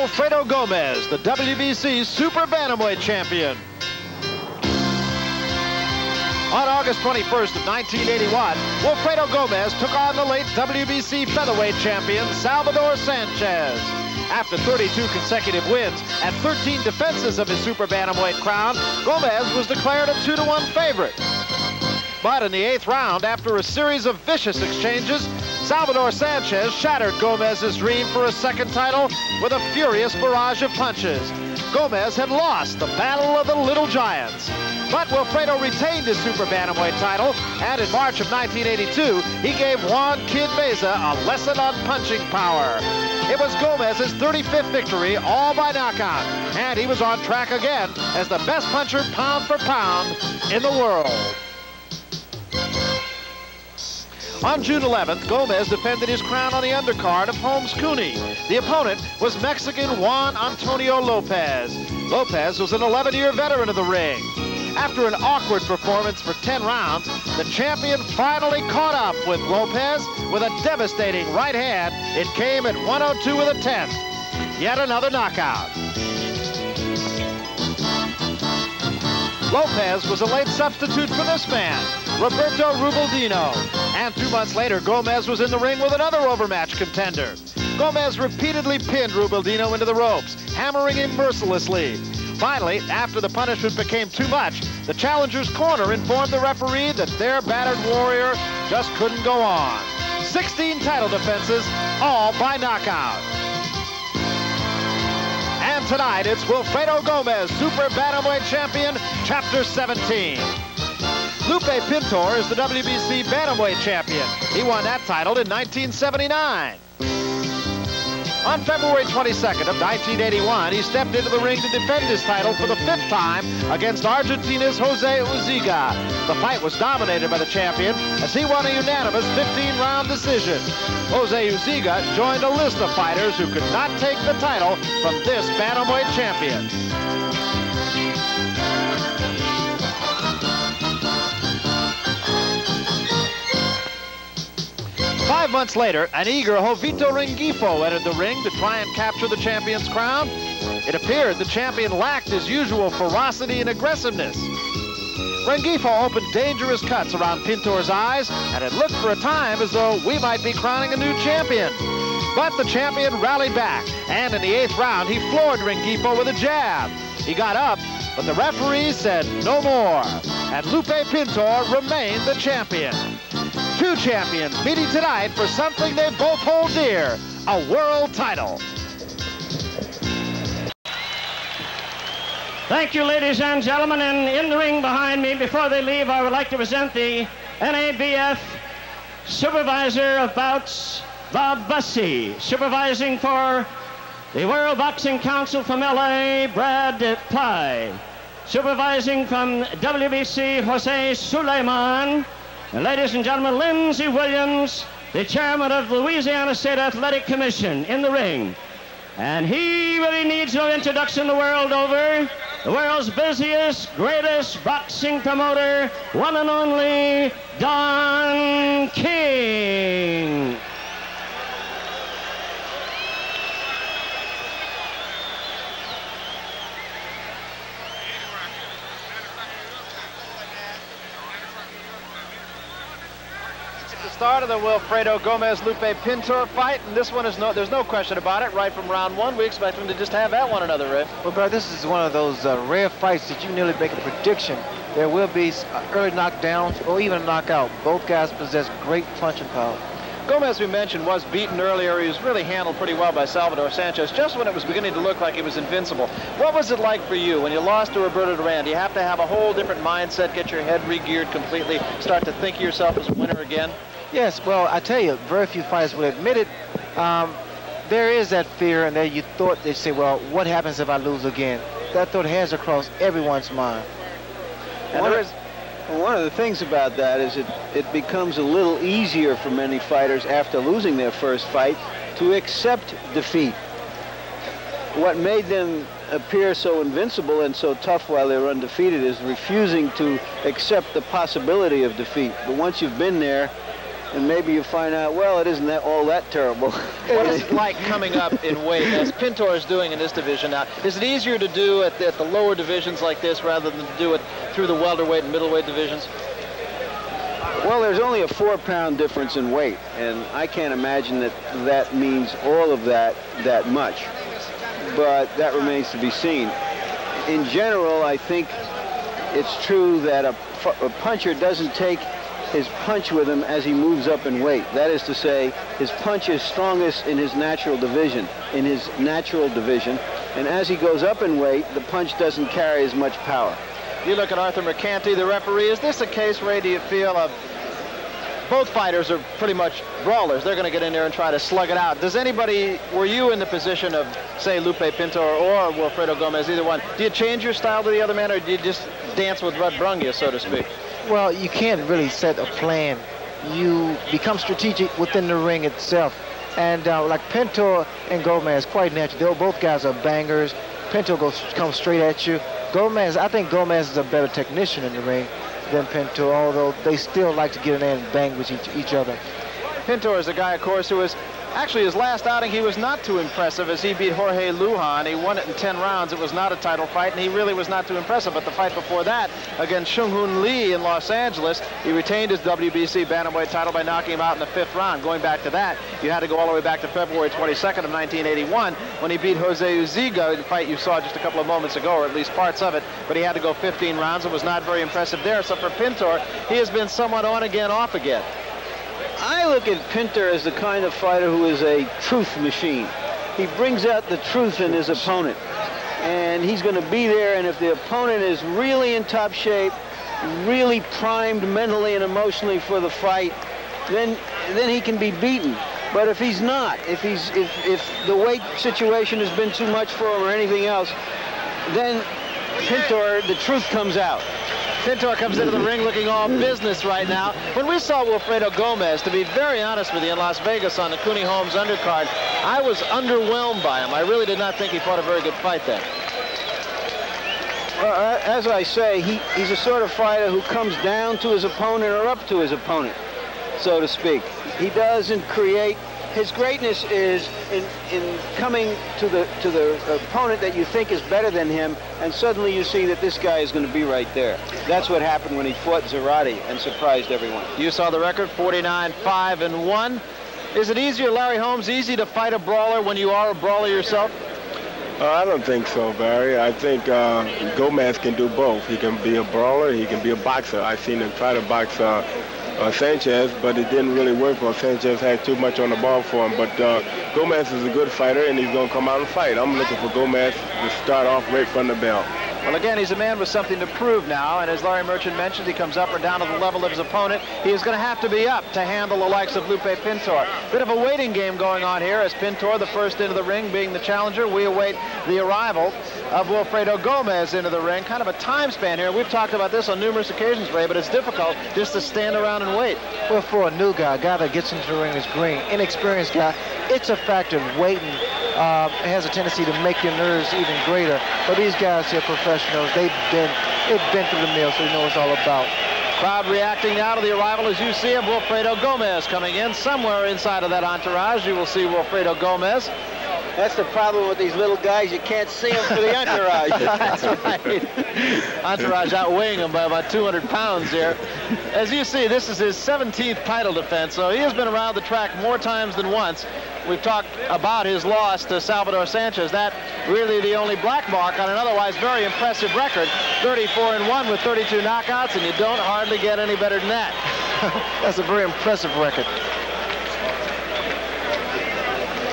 Wilfredo Gomez, the WBC Super Bantamweight Champion. On August 21st of 1981, Wilfredo Gomez took on the late WBC Featherweight Champion, Salvador Sanchez. After 32 consecutive wins and 13 defenses of his Super Bantamweight crown, Gomez was declared a 2-to-1 favorite. But in the 8th round, after a series of vicious exchanges, Salvador Sanchez shattered Gomez's dream for a second title with a furious barrage of punches. Gomez had lost the Battle of the Little Giants. But Wilfredo retained his Super Bantamweight title, and in March of 1982, he gave Juan Kid Meza a lesson on punching power. It was Gomez's 35th victory, all by knockout, and he was on track again as the best puncher pound for pound in the world. On June 11th, Gomez defended his crown on the undercard of Holmes Cooney. The opponent was Mexican Juan Antonio Lopez. Lopez was an 11-year veteran of the ring. After an awkward performance for 10 rounds, the champion finally caught up with Lopez with a devastating right hand. It came at 102 with a 10th. Yet another knockout. Lopez was a late substitute for this man, Roberto Rubaldino. And 2 months later, Gomez was in the ring with another overmatched contender. Gomez repeatedly pinned Rubaldino into the ropes, hammering him mercilessly. Finally, after the punishment became too much, the challenger's corner informed the referee that their battered warrior just couldn't go on. 16 title defenses, all by knockout. And tonight, it's Wilfredo Gomez, Super Bantamweight Champion, Chapter 17. Lupe Pintor is the WBC Bantamweight Champion. He won that title in 1979. On February 22nd of 1981, he stepped into the ring to defend his title for the 5th time against Argentina's Jose Uziga. The fight was dominated by the champion as he won a unanimous 15-round decision. Jose Uziga joined a list of fighters who could not take the title from this Bantamweight champion. Five months later, an eager Jovito Rengifo entered the ring to try and capture the champion's crown. It appeared the champion lacked his usual ferocity and aggressiveness. Rengifo opened dangerous cuts around Pintor's eyes, and it looked for a time as though we might be crowning a new champion. But the champion rallied back, and in the 8th round, he floored Rengifo with a jab. He got up, but the referee said no more, and Lupe Pintor remained the champion. Two champions meeting tonight for something they both hold dear, a world title. Thank you, ladies and gentlemen. And in the ring behind me, before they leave, I would like to present the NABF Supervisor of Bouts, Bob Bussey. Supervising for the World Boxing Council from LA, Brad Pye. Supervising from WBC, Jose Suleiman. And ladies and gentlemen, Lindsey Williams, the chairman of the Louisiana State Athletic Commission, in the ring. And he really needs no introduction the world over. The world's busiest, greatest boxing promoter, one and only Don King. Start of the Wilfredo Gomez-Lupe Pintor fight, and this one is there's no question about it. Right from round one, we expect them to just have at one another, Riff. Well, Brad, this is one of those rare fights that you nearly make a prediction. There will be early knockdowns or even a knockout. Both guys possess great punching power. Gomez, we mentioned, was beaten earlier. He was really handled pretty well by Salvador Sanchez, just when it was beginning to look like he was invincible. What was it like for you when you lost to Roberto Duran? Do you have to have a whole different mindset, get your head re-geared completely, start to think of yourself as a winner again? Yes, well, I tell you, very few fighters would admit it. There is that fear, and then they say, well, what happens if I lose again? That thought has across everyone's mind. And one of the things about that is it becomes a little easier for many fighters after losing their first fight to accept defeat. What made them appear so invincible and so tough while they were undefeated is refusing to accept the possibility of defeat. But once you've been there, and maybe you find out, well, it isn't all that terrible. What is it like coming up in weight, as Pintor is doing in this division now? Is it easier to do at the lower divisions like this rather than to do it through the welterweight and middleweight divisions? Well, there's only a 4-pound difference in weight, and I can't imagine that means all of that much. But that remains to be seen. In general, I think it's true that a puncher doesn't take his punch with him as he moves up in weight. That is to say, his punch is strongest in his natural division, and as he goes up in weight, the punch doesn't carry as much power. You look at Arthur Mercanti, the referee. Is this a case, Ray, do you feel, of both fighters are pretty much brawlers? They're going to get in there and try to slug it out. Were you in the position of, say, Lupe Pintor or Wilfredo Gomez, either one? Do you change your style to the other man, or do you just dance with what brung you, so to speak? Well, you can't really set a plan. You become strategic within the ring itself. And like Pintor and Gomez, quite natural. Both guys are bangers. Pintor comes straight at you. I think Gomez is a better technician in the ring than Pintor, although they still like to get in there and bang with each other. Pintor is a guy, of course, who was actually, his last outing, he was not too impressive as he beat Jorge Lujan. He won it in 10 rounds. It was not a title fight, and he really was not too impressive. But the fight before that, against Shung-Hoon Lee in Los Angeles, he retained his WBC Bantamweight title by knocking him out in the 5th round. Going back to that, you had to go all the way back to February 22nd of 1981 when he beat Jose Uziga, the fight you saw just a couple of moments ago, or at least parts of it. But he had to go 15 rounds and was not very impressive there. So for Pintor, he has been somewhat on again, off again. I look at Pintor as the kind of fighter who is a truth machine. He brings out the truth in his opponent, and he's going to be there, and if the opponent is really in top shape, really primed mentally and emotionally for the fight, then he can be beaten. But if he's not, if the weight situation has been too much for him or anything else, then Pintor, the truth comes out. Pintor comes into the ring looking all business right now. When we saw Wilfredo Gomez, to be very honest with you, in Las Vegas on the Cooney Holmes undercard, I was underwhelmed by him. I really did not think he fought a very good fight then. Well, as I say, he's a sort of fighter who comes down to his opponent or up to his opponent, so to speak. He doesn't create. His greatness is in coming to the opponent that you think is better than him, and suddenly you see that this guy is going to be right there. That's what happened when he fought Zarate and surprised everyone. You saw the record, 49-5-1. Is it easier, Larry Holmes, easy to fight a brawler when you are a brawler yourself? I don't think so, Barry. I think Gomez can do both. He can be a brawler, he can be a boxer. I've seen him try to box Sanchez, but it didn't really work for him. Sanchez had too much on the ball for him. But Gomez is a good fighter, and he's going to come out and fight. I'm looking for Gomez to start off right from the bell. Well, again, he's a man with something to prove now, and as Larry Merchant mentioned, he comes up or down to the level of his opponent. He is going to have to be up to handle the likes of Lupe Pintor. Bit of a waiting game going on here as Pintor, the first into the ring, being the challenger. We await the arrival of Wilfredo Gomez into the ring. Kind of a time span here. We've talked about this on numerous occasions, Ray, but it's difficult just to stand around and wait. Well, for a new guy, a guy that gets into the ring is green, inexperienced guy, it's a factor of waiting. Has a tendency to make your nerves even greater. But these guys here, professionals, they've been through the mill, so they know what it's all about. Crowd reacting now to the arrival, as you see, of Wilfredo Gomez coming in. Somewhere inside of that entourage, you will see Wilfredo Gomez. That's the problem with these little guys. You can't see them for the entourage. That's right. Entourage outweighing him by about 200 pounds here. As you see, this is his 17th title defense, so he has been around the track more times than once. We've talked about his loss to Salvador Sanchez. That really the only black mark on an otherwise very impressive record. 34-1 with 32 knockouts, and you don't hardly get any better than that. That's a very impressive record.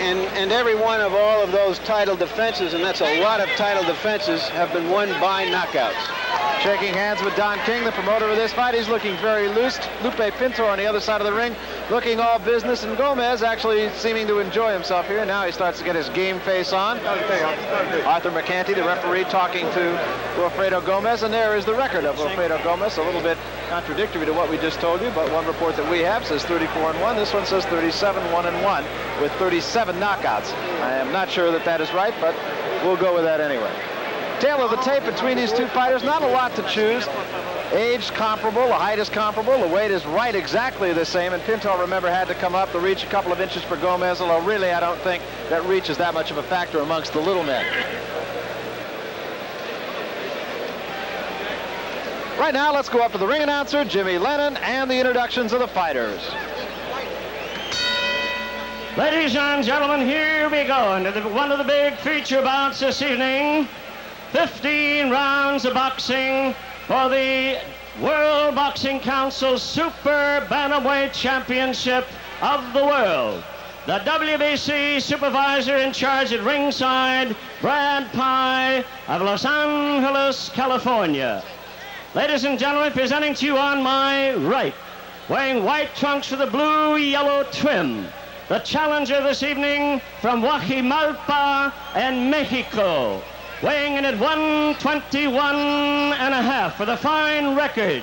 And every one of all of those title defenses, and that's a lot of title defenses, have been won by knockouts. Shaking hands with Don King, the promoter of this fight. He's looking very loose. Lupe Pintor on the other side of the ring, looking all business, and Gomez actually seeming to enjoy himself here. Now he starts to get his game face on. Arthur Mercanti, the referee, talking to Wilfredo Gomez, and there is the record of Wilfredo Gomez. A little bit contradictory to what we just told you, but one report that we have says 34-1. This one says 37-1-1 with 37 knockouts. I am not sure that that is right, but we'll go with that anyway. Tail of the tape between these two fighters, not a lot to choose. Age comparable, the height is comparable, the weight is right exactly the same, and Pintor, remember, had to come up to reach a couple of inches for Gomez, although really I don't think that reach is that much of a factor amongst the little men. Right now, let's go up to the ring announcer, Jimmy Lennon, and the introductions of the fighters. Ladies and gentlemen, here we go into one of the big feature bouts this evening. 15 rounds of boxing for the World Boxing Council Super Bantamweight Championship of the world. The WBC supervisor in charge at ringside, Brad Pye of Los Angeles, California. Ladies and gentlemen, presenting to you on my right, wearing white trunks with a blue-yellow trim, the challenger this evening from Guajimalpa and Mexico, weighing in at 121.5 with a fine record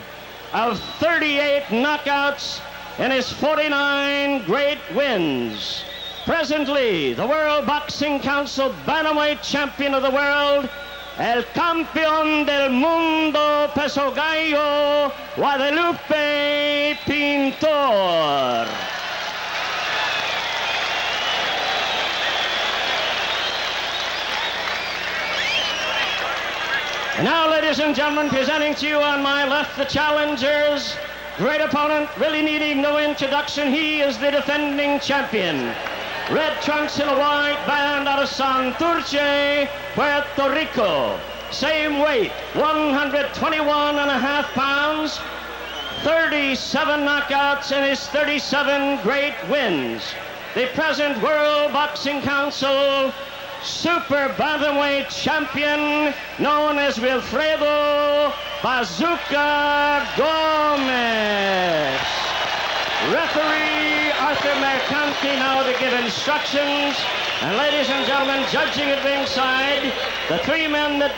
of 38 knockouts in his 49 great wins. Presently, the World Boxing Council Bantamweight Champion of the world, el campeón del mundo peso gallo, Lupe Pintor. And now, ladies and gentlemen, presenting to you on my left, the challengers. Great opponent, really needing no introduction. He is the defending champion. Red trunks and a white band out of Santurce, Puerto Rico. Same weight, 121.5 pounds, 37 knockouts in his 37 great wins. The present World Boxing Council Super Bantamweight Champion, known as Wilfredo Bazooka Gomez. Referee Arthur Mercanti now to give instructions. And ladies and gentlemen, judging at ringside, the three men that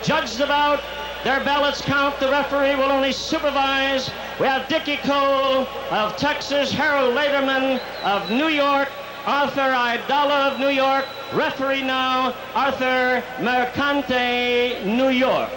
judged the bout, their ballots count. The referee will only supervise. We have Dickie Cole of Texas, Harold Lederman of New York, Arthur Idala of New York. Referee now, Arthur Mercante, New York.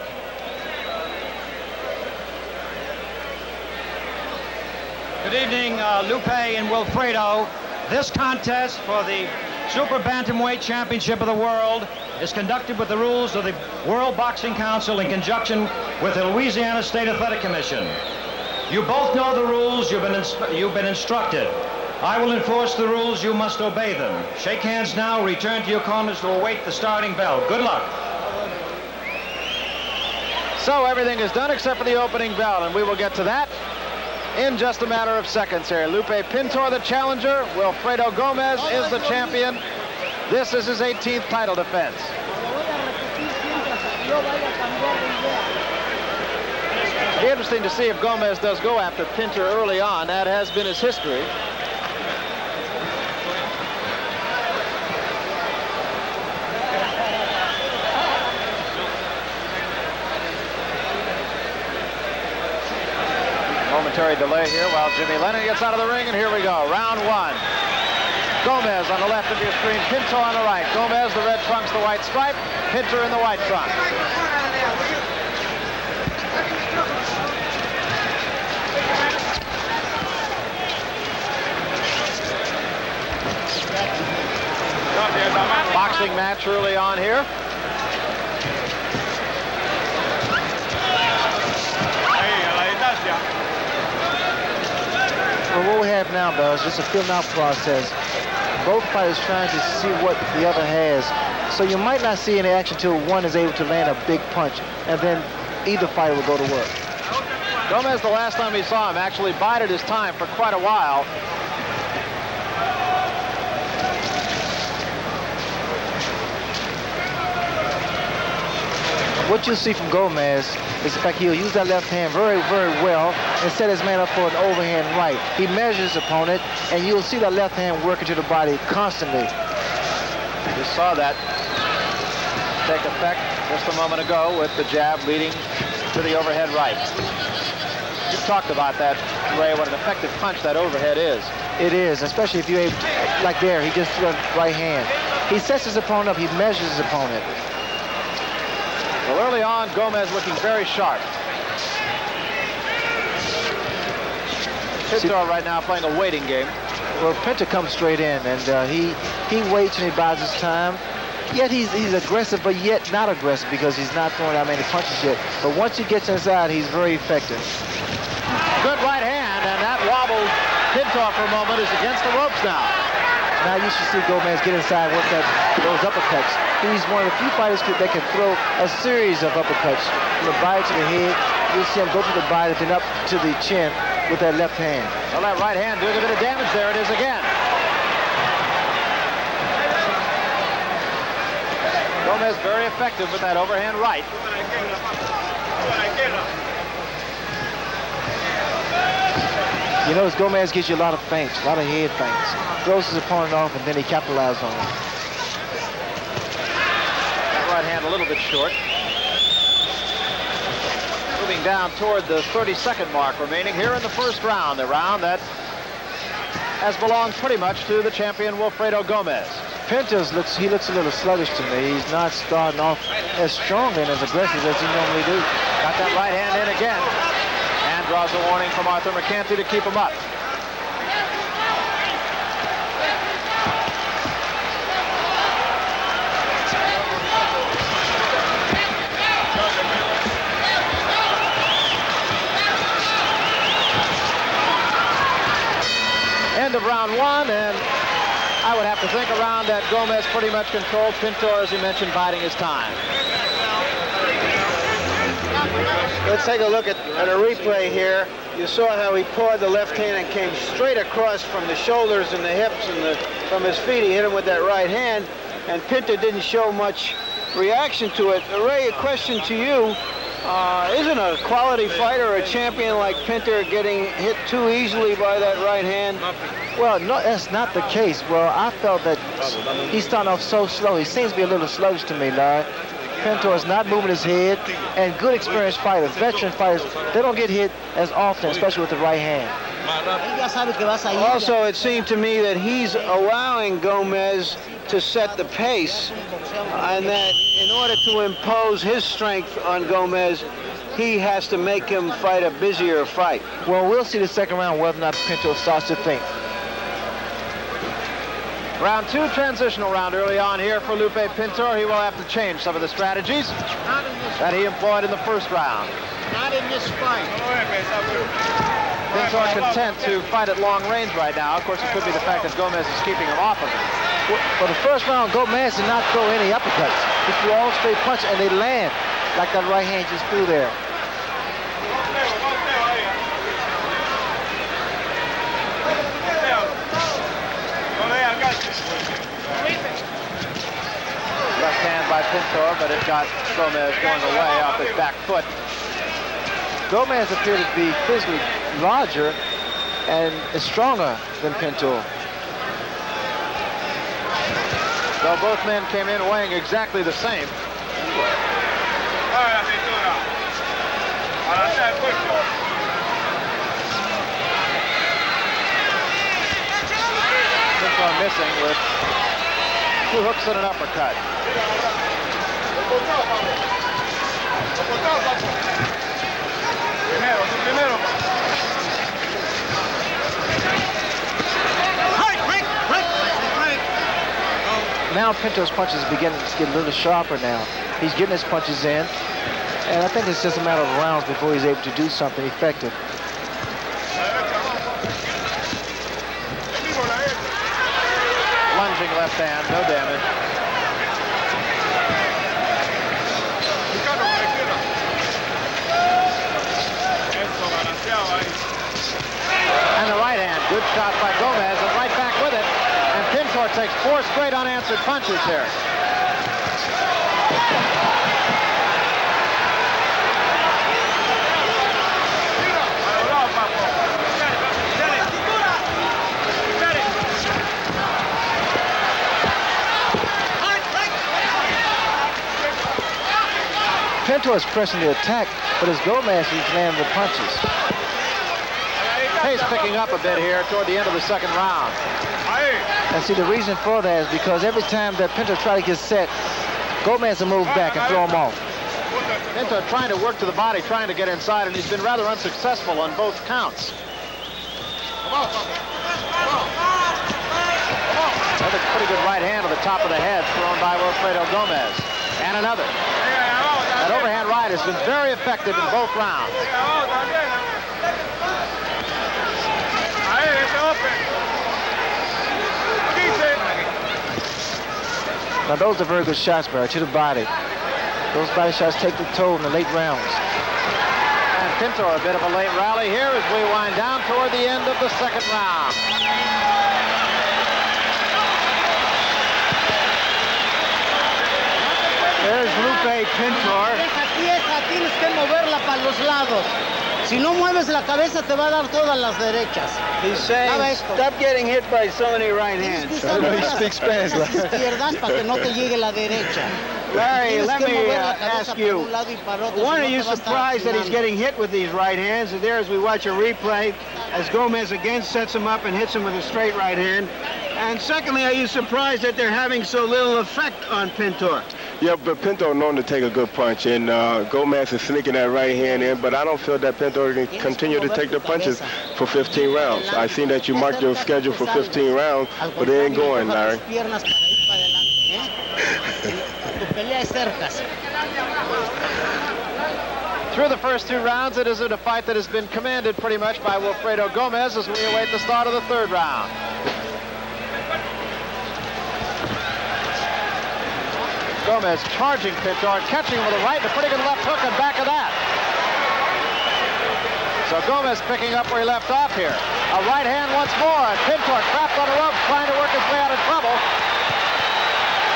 Good evening, Lupe and Wilfredo. This contest for the Super Bantamweight Championship of the world is conducted with the rules of the World Boxing Council in conjunction with the Louisiana State Athletic Commission. You both know the rules. You've been instructed. I will enforce the rules. You must obey them. Shake hands now. Return to your corners to await the starting bell. Good luck. So everything is done except for the opening bell, and we will get to that in just a matter of seconds here. Lupe Pintor, the challenger. Wilfredo Gomez is the champion. This is his 18th title defense. It'll be interesting to see if Gomez does go after Pintor early on. That has been his history. Momentary delay here while Jimmy Lennon gets out of the ring, and here we go. Round one. Gomez on the left of your screen, Pintor on the right. Gomez, the red trunks, the white stripe. Pintor in the white trunks. Boxing match early on here. Well, what we have now, Bill, is just a fill-out process. Both fighters trying to see what the other has. So you might not see any action until one is able to land a big punch, and then either fighter will go to work. Gomez, the last time we saw him, actually bided his time for quite a while. What you'll see from Gomez is the fact he'll use that left hand very, very well and set his man up for an overhand right. He measures his opponent, and you'll see that left hand working to the body constantly. Just saw that take effect just a moment ago with the jab leading to the overhead right. You've talked about that, Ray, what an effective punch that overhead is. It is, especially if you're able to, like there, he just threw right hand. He sets his opponent up, he measures his opponent. Well, early on, Gomez looking very sharp. Pintor right now playing a waiting game. Well, Pintor comes straight in, and he waits and he buys his time. Yet he's aggressive, but yet not aggressive because he's not throwing out many punches yet. But once he gets inside, he's very effective. Good right hand, and that wobbled Pintor for a moment is against the ropes now. Now you should see Gomez get inside with those uppercuts. He's one of the few fighters that can throw a series of uppercuts from the body to the head. You'll see him go to the body, then up to the chin with that left hand. Well, that right hand doing a bit of damage. There it is again. Gomez very effective with that overhand right. You notice Gomez gives you a lot of feints, a lot of head feints. Throws his opponent off, and then he capitalizes on it. That right hand a little bit short. Moving down toward the 30-second mark remaining here in the first round, the round that has belonged pretty much to the champion Wilfredo Gomez. Pintor looks a little sluggish to me. He's not starting off as strong and as aggressive as he normally do. Got that right hand in again. And draws a warning from Arthur McCanty to keep him up. End of round one, and I would have to think a round that Gomez pretty much controlled. Pintor, as you mentioned, biding his time. Let's take a look at a replay here. You saw how he poured the left hand and came straight across from the shoulders and the hips and from his feet. He hit him with that right hand, and Pintor didn't show much reaction to it. Ray, a question to you. Isn't a quality fighter or a champion like Pintor getting hit too easily by that right hand? Well, no, that's not the case. Well, I felt that he's starting off so slow. He seems to be a little sluggish to me, Larry. Pintor is not moving his head, and good experienced fighters, veteran fighters, they don't get hit as often, especially with the right hand. Also, it seemed to me that he's allowing Gomez to set the pace, and that in order to impose his strength on Gomez, he has to make him fight a busier fight. Well, we'll see the second round whether or not Pintor starts to think. Round two, transitional round early on here for Lupe Pintor. He will have to change some of the strategies that he employed in the first round. Not in this fight. Pintor content to fight at long range right now. Of course, it could be the fact that Gomez is keeping him off of it. Well, for the first round, Gomez did not throw any uppercuts. He threw all straight punches, and they land like that right hand just threw there. Left hand by Pintor, but it got Gomez going away off his back foot. Gomez appeared to be physically larger and stronger than Pintor. Though both men came in weighing exactly the same. Pintor missing with 2 hooks and an uppercut. Now Pintor's punches are beginning to get a little sharper now. He's getting his punches in, and I think it's just a matter of rounds before he's able to do something effective. Lunging left hand, no damage. And the right hand, good shot by Gomez, and right back with it. And Pintor takes 4 straight unanswered punches here. Pintor is pressing the attack, but it's Gomez who's landing the punches. Pace picking up a bit here toward the end of the second round. And see, the reason for that is because every time that Pintor tries to get set, Gomez will move back and throw him off. Pintor trying to work to the body, trying to get inside, and he's been rather unsuccessful on both counts. Another pretty good right hand to the top of the head thrown by Wilfredo Gomez. And another. That overhand right has been very effective in both rounds. Now those are very good shots, Barry, to the body. Those body shots take the toll in the late rounds. And Pintor, a bit of a late rally here as we wind down toward the end of the second round. There's Lupe Pintor. Tienes que moverla para los lados. Si no mueves la cabeza, te va a dar todas las derechas. He's saying, stop getting hit by so many right hands. He speaks Spanish. Izquierdas para que no te llegue la derecha. Larry, let me ask you, one, are you surprised that he's getting hit with these right hands? And there, as we watch a replay, as Gomez again sets him up and hits him with a straight right hand. And secondly, are you surprised that they're having so little effect on Pintor? Yeah, but Pintor known to take a good punch, and Gomez is sneaking that right hand in, but I don't feel that Pintor can continue to take the punches for 15 rounds. I seen that you marked your schedule for 15 rounds, but it ain't going, Larry. Through the first two rounds, it is a fight that has been commanded pretty much by Wilfredo Gomez as we await the start of the third round. Gomez charging Pintor, catching him with a right and a pretty good left hook and back of that. So Gomez picking up where he left off here. A right hand once more, and Pintor trapped on the ropes trying to work his way out of trouble.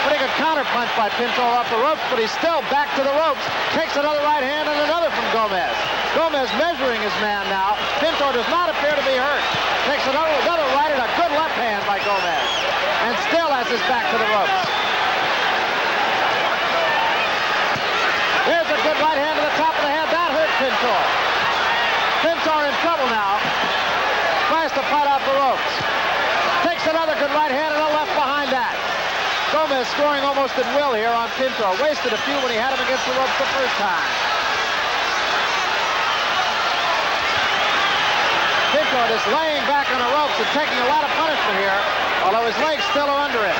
Pretty good counter punch by Pintor off the ropes, but he's still back to the ropes. Takes another right hand and another from Gomez. Gomez measuring his man now. Pintor does not appear to be hurt. Takes another right and a good left hand by Gomez. And still has his back to the ropes. There's a good right hand to the top of the head. That hurt Pintor. Pintor in trouble now. Tries to fight off the ropes. Takes another good right hand and a left behind that. Gomez scoring almost at will here on Pintor. Wasted a few when he had him against the ropes the first time. Pintor just laying back on the ropes and taking a lot of punishment here, although his legs still are under it.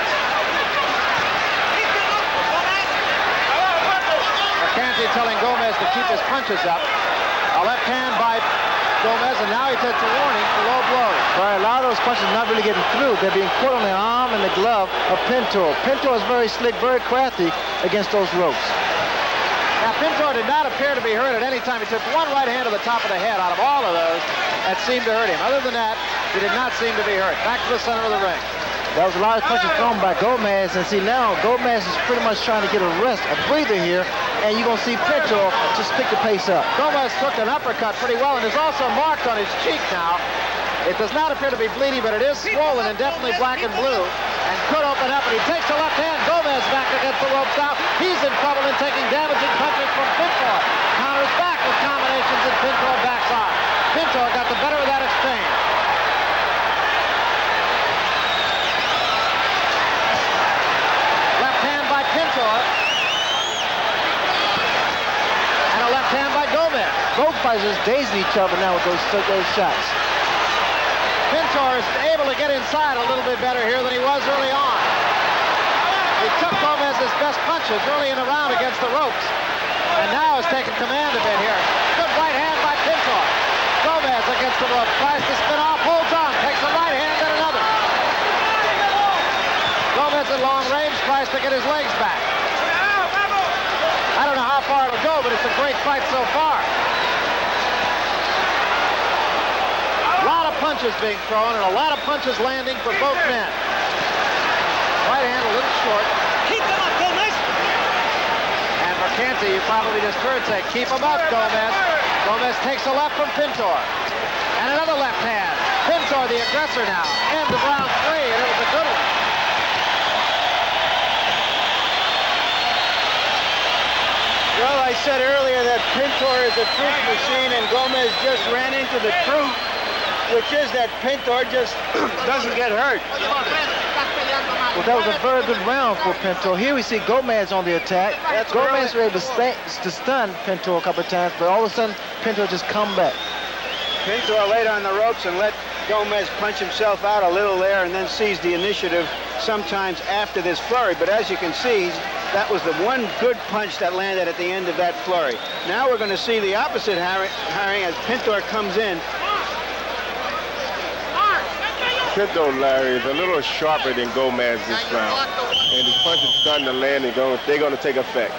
Mercanti telling Gomez to keep his punches up. A left hand by Gomez, and now he takes a warning for low blows. Right, a lot of those punches are not really getting through. They're being put on the arm and the glove of Pintor. Pintor is very slick, very crafty against those ropes. Now, Pintor did not appear to be hurt at any time. He took one right hand to the top of the head out of all of those that seemed to hurt him. Other than that, he did not seem to be hurt. Back to the center of the ring. That was a lot of punches thrown by Gomez, and see now Gomez is pretty much trying to get a rest, a breather here, and you're going to see Pintor just pick the pace up. Gomez took an uppercut pretty well and is also marked on his cheek now. It does not appear to be bleeding, but it is swollen and definitely black and blue and could open up, and he takes the left hand. Gomez back against the ropes now. He's in trouble and taking damaging punches from Pintor. Counters back with combinations and Pintor backs off. Pintor got the better of that exchange. Left hand by Pintor. And a left hand by Gomez. Both fighters dazing each other now with those shots. Pintor is able to get inside a little bit better here than he was early on. He took Gomez's best punches early in the round against the ropes, and now has taken command a bit here. Good right hand by Pintor. Gomez against the ropes, tries to spin off, holds on, takes a right hand and another. Gomez at long range tries to get his legs back. I don't know how far it'll go, but it's a great fight so far. Punches being thrown and a lot of punches landing for both men. Right hand a little short. Keep him up, Gomez. And Mercanti, you probably just heard say, keep him up, Gomez. Gomez takes a left from Pintor. And another left hand. Pintor the aggressor now. End of round 3, and it was a good one. Well, I said earlier that Pintor is a truth machine, and Gomez just ran into the truth, which is that Pintor just doesn't get hurt. Well, that was a very good round for Pintor. Here we see Gomez on the attack. Gomez was able to stun Pintor a couple of times, but all of a sudden, Pintor just come back. Pintor laid on the ropes and let Gomez punch himself out a little there and then seize the initiative sometimes after this flurry. But as you can see, that was the one good punch that landed at the end of that flurry. Now we're going to see the opposite herring as Pintor comes in. Pintor, Larry, is a little sharper than Gomez this round. And his punch is starting to land and they're going to take effect.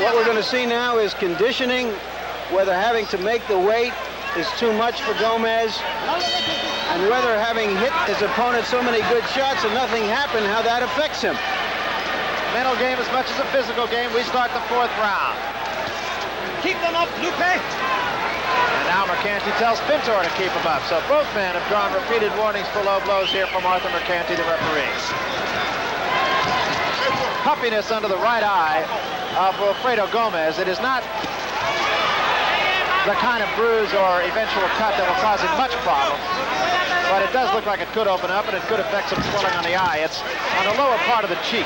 What we're going to see now is conditioning, whether having to make the weight is too much for Gomez, and whether having hit his opponent so many good shots and nothing happened, how that affects him. Mental game as much as a physical game. We start the 4th round. Keep them up, Lupe. And now Mercanti tells Pintor to keep him up. So both men have drawn repeated warnings for low blows here from Arthur Mercanti, the referee. Puffiness under the right eye of Wilfredo Gomez. It is not the kind of bruise or eventual cut that will cause him much problem. But it does look like it could open up, and it could affect some swelling on the eye. It's on the lower part of the cheek.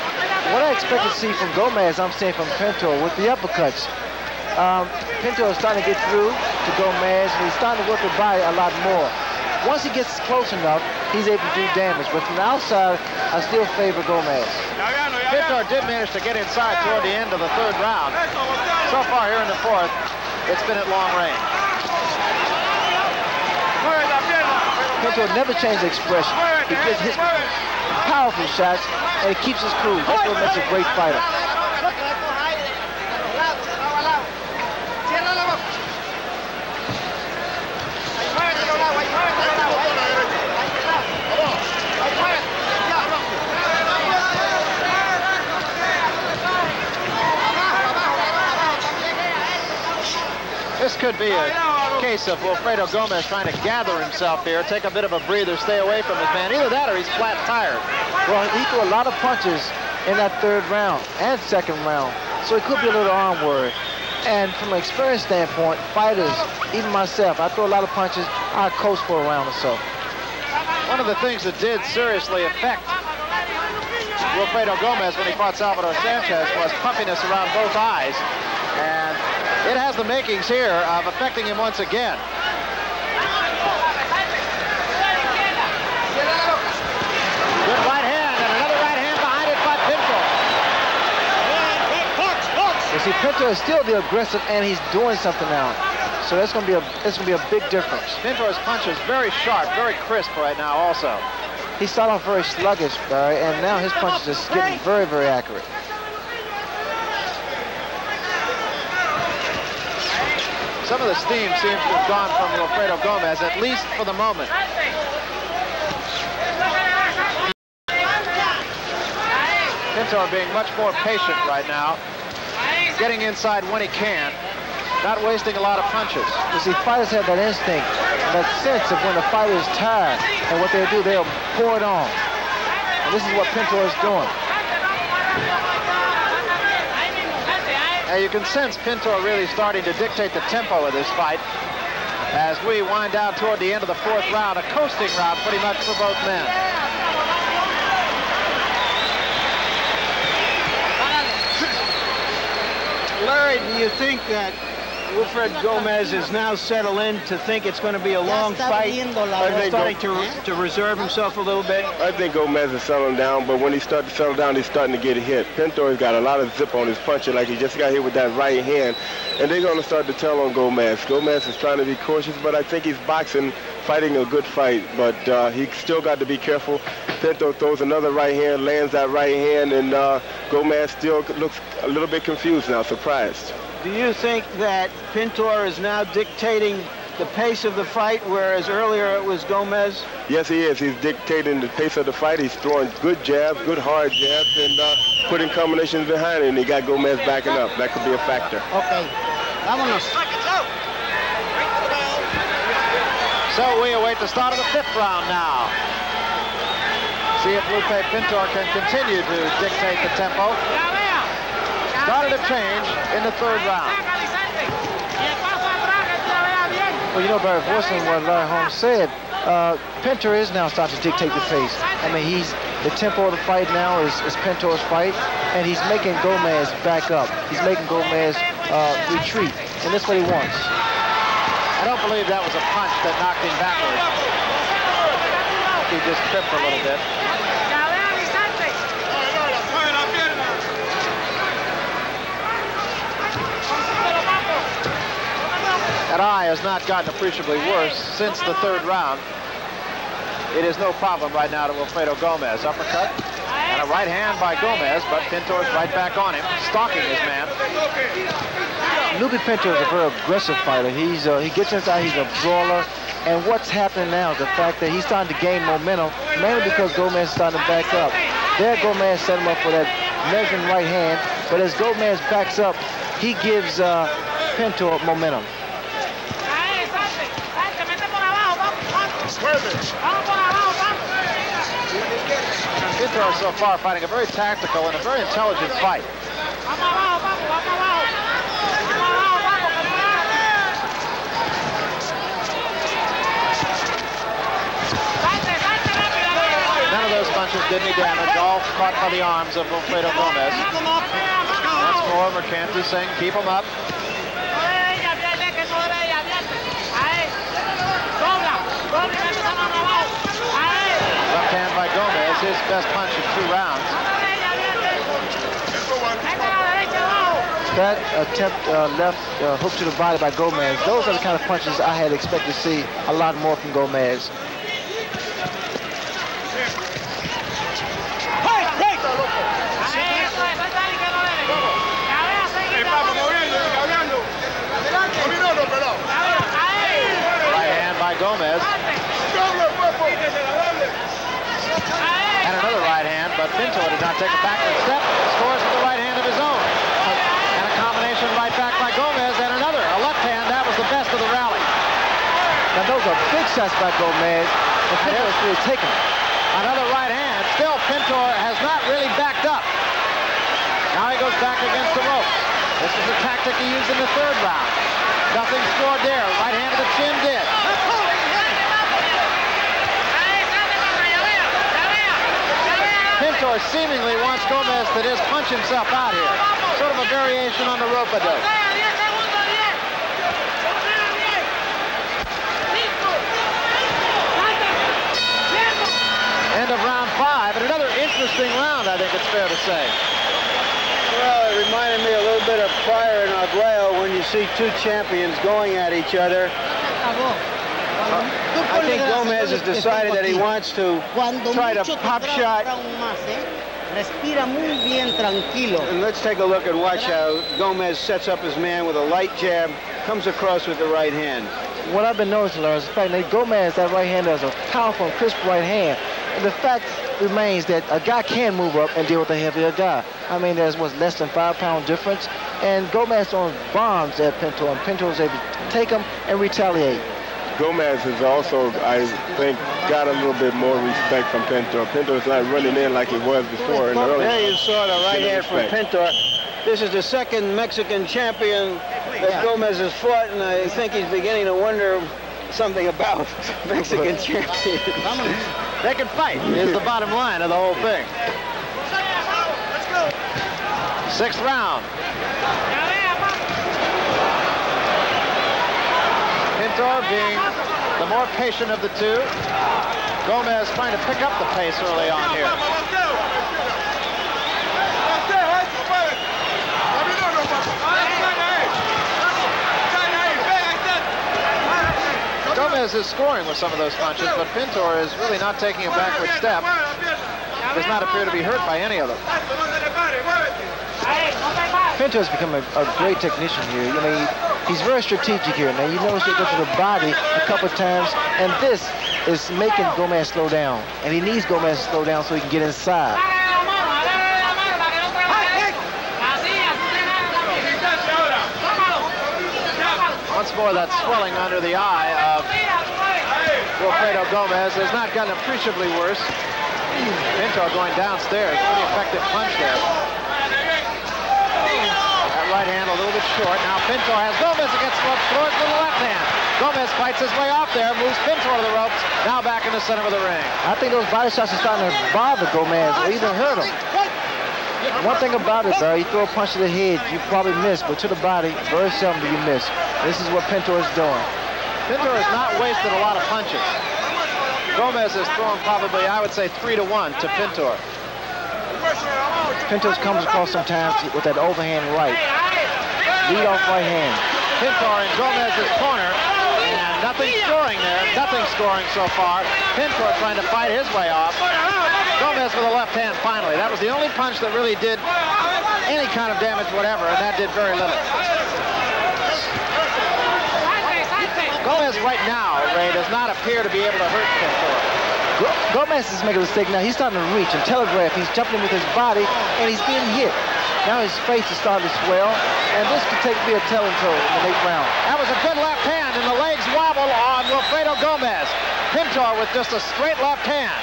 What I expect to see from Gomez, I'm saying from Pintor, with the uppercuts. Pintor is starting to get through to Gomez, and he's starting to work the body a lot more. Once he gets close enough, he's able to do damage. But from the outside, I still favor Gomez. Pintor did manage to get inside toward the end of the 3rd round. So far here in the 4th, it's been at long range. Pintor never changes expression. He gets his powerful shots, and he keeps his cool. That's what makes a great fighter. This could be a case of Wilfredo Gomez trying to gather himself here, take a bit of a breather, stay away from his man. Either that or he's flat tired. Well, he threw a lot of punches in that 3rd round and 2nd round, so it could be a little arm worry. And from an experience standpoint, fighters, even myself, I throw a lot of punches, I coast for a round or so. One of the things that did seriously affect Wilfredo Gomez when he fought Salvador Sanchez was puffiness around both eyes. And it has the makings here of affecting him once again. Good right hand, and another right hand behind it by Pintor. You see, Pintor is still the aggressive, and he's doing something now. So that's going to be a big difference. Pintor's punch is very sharp, very crisp right now also. He started off very sluggish, Barry, and now his punches are just getting very, very accurate. Some of the steam seems to have gone from Wilfredo Gomez, at least for the moment. Pintor being much more patient right now, getting inside when he can, not wasting a lot of punches. You see, fighters have that instinct, that sense of when the fighter is tired, and what they'll do, they'll pour it on. And this is what Pintor is doing. Now you can sense Pintor really starting to dictate the tempo of this fight as we wind down toward the end of the 4th round, a coasting round pretty much for both men. Larry, do you think that Wilfredo Gomez is now settled in to think it's going to be a long fight? Or is he starting to reserve himself a little bit? I think Gomez is settling down, but when he starts to settle down, he's starting to get hit. Pintor's got a lot of zip on his punching, like he just got hit with that right hand, and they're going to start to tell on Gomez. Gomez is trying to be cautious, but I think he's fighting a good fight, but he still got to be careful. Pintor throws another right hand, lands that right hand, and Gomez still looks a little bit confused now, surprised. Do you think that Pintor is now dictating the pace of the fight, whereas earlier it was Gomez? Yes, he is. He's dictating the pace of the fight. He's throwing good jabs, good hard jabs, and putting combinations behind it, and he got Gomez backing up. That could be a factor. Okay, vámonos. So we await the start of the 5th round now. See if Lupe Pintor can continue to dictate the tempo. Started to change in the 3rd round. Well, you know, Barry, voicing what Larry Holmes said, Pintor is now starting to dictate the pace. I mean, the tempo of the fight now is Pintor's fight, and he's making Gomez back up. He's making Gomez retreat, and that's what he wants. I don't believe that was a punch that knocked him backwards. He just tripped a little bit. That eye has not gotten appreciably worse since the third round. It is no problem right now to Wilfredo Gomez. Uppercut and a right hand by Gomez, but Pintor's right back on him, stalking his man. Lupe Pintor is a very aggressive fighter. He gets inside, he's a brawler. And what's happening now is the fact that he's starting to gain momentum, mainly because Gomez is starting to back up. There Gomez set him up for that measuring right hand, but as Gomez backs up, he gives Pintor momentum. Pintor so far fighting a very tactical and a very intelligent fight. None of those punches did any damage, all caught by the arms of Wilfredo Gomez. Once more, Mercanti saying, keep him up. Left hand by Gomez, his best punch in 2 rounds. That attempt left hook to the body by Gomez. Those are the kind of punches I had expected to see a lot more from Gomez. Right hand by Gomez. And another right hand, but Pintor did not take a backward step. Scores with the right hand of his own. And a combination right back by Gomez, and another, a left hand. That was the best of the rally. Now those are big shots by Gomez, and Pintor is really taking it. Another right hand. Still, Pintor has not really backed up. Now he goes back against the ropes. This is the tactic he used in the 3rd round. Nothing scored there. Right hand to the chin did. Pintor seemingly wants Gomez to just punch himself out here. Sort of a variation on the rope-a-dope. End of round 5, and another interesting round, I think it's fair to say. Well, it reminded me a little bit of Pryor and Arguello when you see 2 champions going at each other. I think Gomez has decided that he wants to try to pop shot. And let's take a look and watch how Gomez sets up his man with a light jab, comes across with the right hand. What I've been noticing, Lawrence, is the fact that Gomez, that right hand, has a powerful and crisp right hand. And the fact remains that a guy can move up and deal with a heavier guy. I mean, there's less than 5-pound difference. And Gomez throws bombs at Pintor, and Pintor is able to take him and retaliate. Gomez has also, I think, got a little bit more respect from Pintor. Pintor's not running in like he was before in the early. There you saw the right hand from Pintor. This is the 2nd Mexican champion that Gomez has fought, and I think he's beginning to wonder something about Mexican champions. They can fight, is the bottom line of the whole thing. 6th round. Pintor being the more patient of the 2. Gomez trying to pick up the pace early on here. Gomez is scoring with some of those punches, but Pintor is really not taking a backward step. Does not appear to be hurt by any of them. Pintor has become a great technician here. I mean, he's very strategic here. Now, you notice he goes to the body a couple of times, and this is making Gomez slow down. And he needs Gomez to slow down so he can get inside. Once more, that swelling under the eye of Wilfredo Gomez has not gotten appreciably worse. Pintor going downstairs. Pretty effective punch there. That right hand a little bit short. Now Pintor has Gomez against the ropes, throws with the left hand. Gomez fights his way off there, moves Pintor to the ropes, now back in the center of the ring. I think those body shots are starting to bother Gomez or even hurt him. One thing about it, Barry, you throw a punch to the head, you probably miss, but to the body, very seldom do you miss. This is what Pintor is doing. Pintor has not wasted a lot of punches. Gomez has thrown probably, I would say, 3-1 to Pintor. Pintor comes across sometimes with that overhand right. Lead off right hand. Pintor in Gomez's corner, and nothing scoring there. Nothing scoring so far. Pintor trying to fight his way off. Gomez with a left hand finally. That was the only punch that really did any kind of damage whatever, and that did very little. Gomez right now, Ray, does not appear to be able to hurt Pintor. Gomez is making a mistake now. He's starting to reach and telegraph. He's jumping with his body, and he's being hit. Now his face is starting to swell, and this could be a telling toll in the late round. That was a good left hand, and the legs wobble on Wilfredo Gomez. Pintor with just a straight left hand.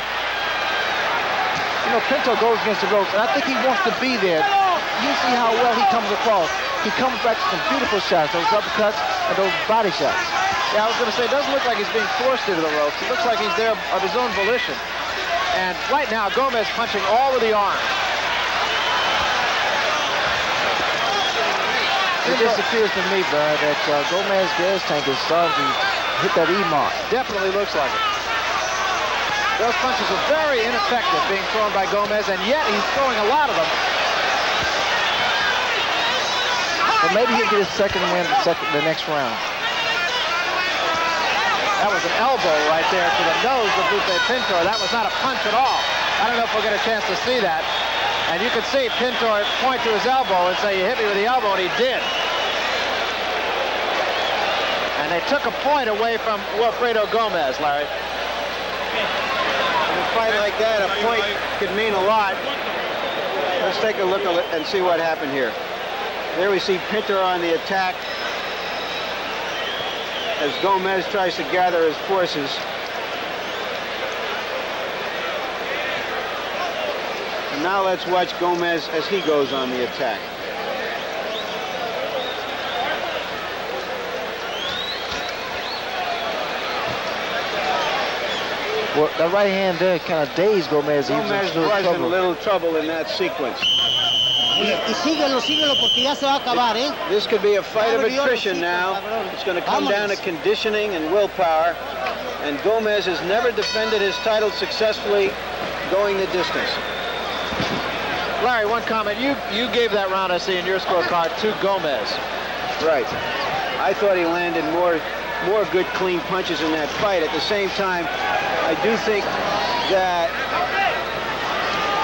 You know, Pintor goes against the ropes, and I think he wants to be there. You see how well he comes across. He comes back to some beautiful shots, those uppercuts and those body shots. Yeah, I was going to say, it doesn't look like he's being forced into the ropes. It looks like he's there of his own volition. And right now, Gomez punching all of the arms. It just appears to me, Barry, that Gomez's gas tank is starting to hit that E mark. Definitely looks like it. Those punches are very ineffective being thrown by Gomez, and yet he's throwing a lot of them. But maybe he'll get his second win the next round. That was an elbow right there to the nose of Lupe Pintor. That was not a punch at all. I don't know if we'll get a chance to see that. And you can see Pintor point to his elbow and say, "You hit me with the elbow," and he did. And they took a point away from Wilfredo Gomez, Larry. In a fight like that, a point could mean a lot. Let's take a look at it and see what happened here. There we see Pintor on the attack as Gomez tries to gather his forces. And now let's watch Gomez as he goes on the attack. Well, that right hand there kind of dazed Gomez. Gomez was in a little trouble in that sequence. Y síguelo porque ya se va a acabar, ¿eh? This could be a fight of attrition now. It's going to come down to conditioning and willpower. And Gomez has never defended his title successfully going the distance. Larry, one comment. You gave that round, I see, in your scorecard to Gomez. Right. I thought he landed more good, clean punches in that fight. At the same time, I do think that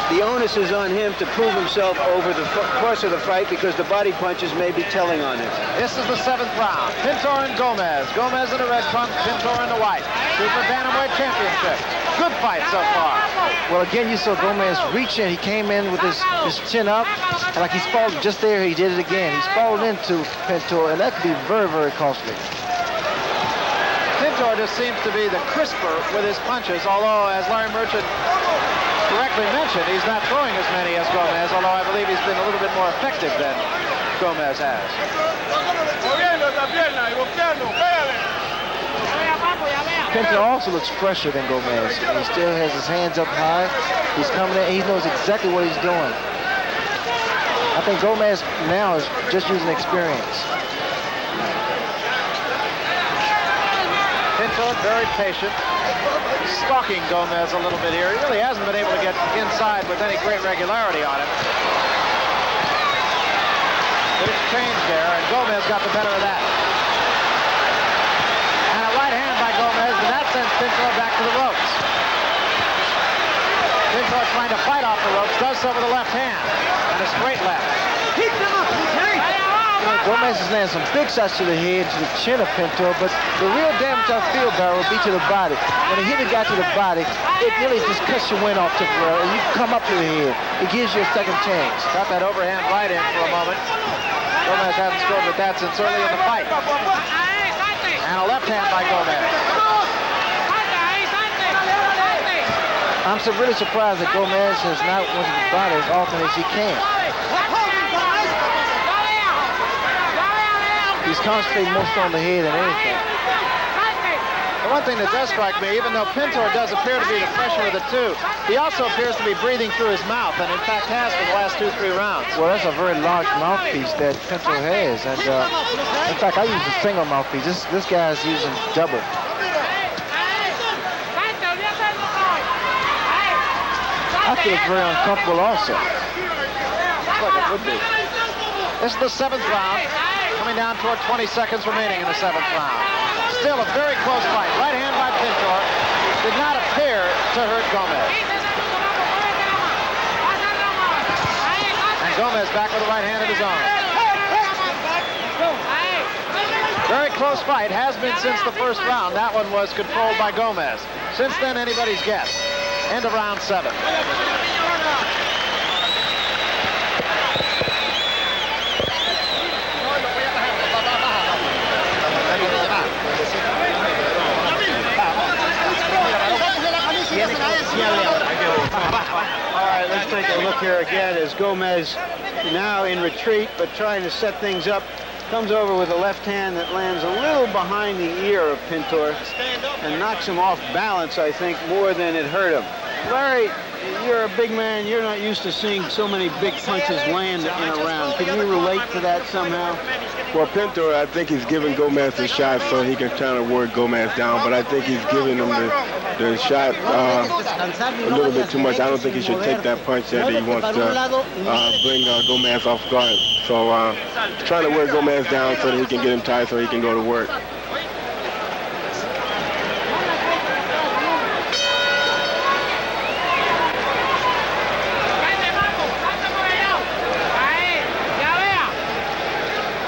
the onus is on him to prove himself over the course of the fight because the body punches may be telling on him. This is the 7th round. Pintor and Gomez. Gomez in the red trunks, Pintor in the white. Super Bantamweight Championship. Good fight so far. Well, again, you saw Gomez reaching. He came in with his chin up, and like he spalled just there, he did it again. He spalled into Pintor, and that could be very, very costly. Pintor just seems to be the crisper with his punches, although, as Larry Merchant correctly mentioned, he's not throwing as many as Gomez, although I believe he's been a little bit more effective than Gomez has. Pintor also looks fresher than Gomez. He still has his hands up high. He's coming in. He knows exactly what he's doing. I think Gomez now is just using experience. Pintor very patient, stalking Gomez a little bit here. He really hasn't been able to get inside with any great regularity on him. But it's changed there, and Gomez got the better of that. And a right hand by Gomez, and that sends Pintor back to the ropes. Pintor trying to fight off the ropes, does so with a left hand, and a straight left. Gomez is landing some big shots to the head, to the chin of Pintor, but the real damage I feel, Barry, will be to the body. When he hit the guy to the body, it really just cuts your wind off temporarily, and you can come up to the head. It gives you a second chance. Got that overhand right in for a moment. Gomez hasn't scored with that since early in the fight. And a left hand by Gomez. I'm really surprised that Gomez has not went to the body as often as he can. He's concentrating most on the head than anything. The one thing that does strike me, even though Pintor does appear to be the fresher of the two, he also appears to be breathing through his mouth, and in fact has for the last 2-3 rounds. Well, that's a very large mouthpiece that Pintor has, and in fact, I use a single mouthpiece. This guy's using double. I feel it's very uncomfortable also. Looks like it would be. This is the 7th round, coming down toward 20 seconds remaining in the 7th round. Still a very close fight. Right hand by Pintor. Did not appear to hurt Gomez. And Gomez back with a right hand of his own. Very close fight. Has been since the 1st round. That one was controlled by Gomez. Since then, anybody's guess. End of round 7. All right, let's take a look here again as Gomez, now in retreat, but trying to set things up, comes over with a left hand that lands a little behind the ear of Pintor and knocks him off balance, I think, more than it hurt him. Larry, you're a big man. You're not used to seeing so many big punches land in a round. Can you relate to that somehow? Well, Pintor, I think he's giving Gomez a shot so he can kind of work Gomez down, but I think he's giving him the shot a little bit too much. I don't think he should take that punch that he wants to bring Gomez off guard. So trying to work Gomez down so that he can get him tired so he can go to work.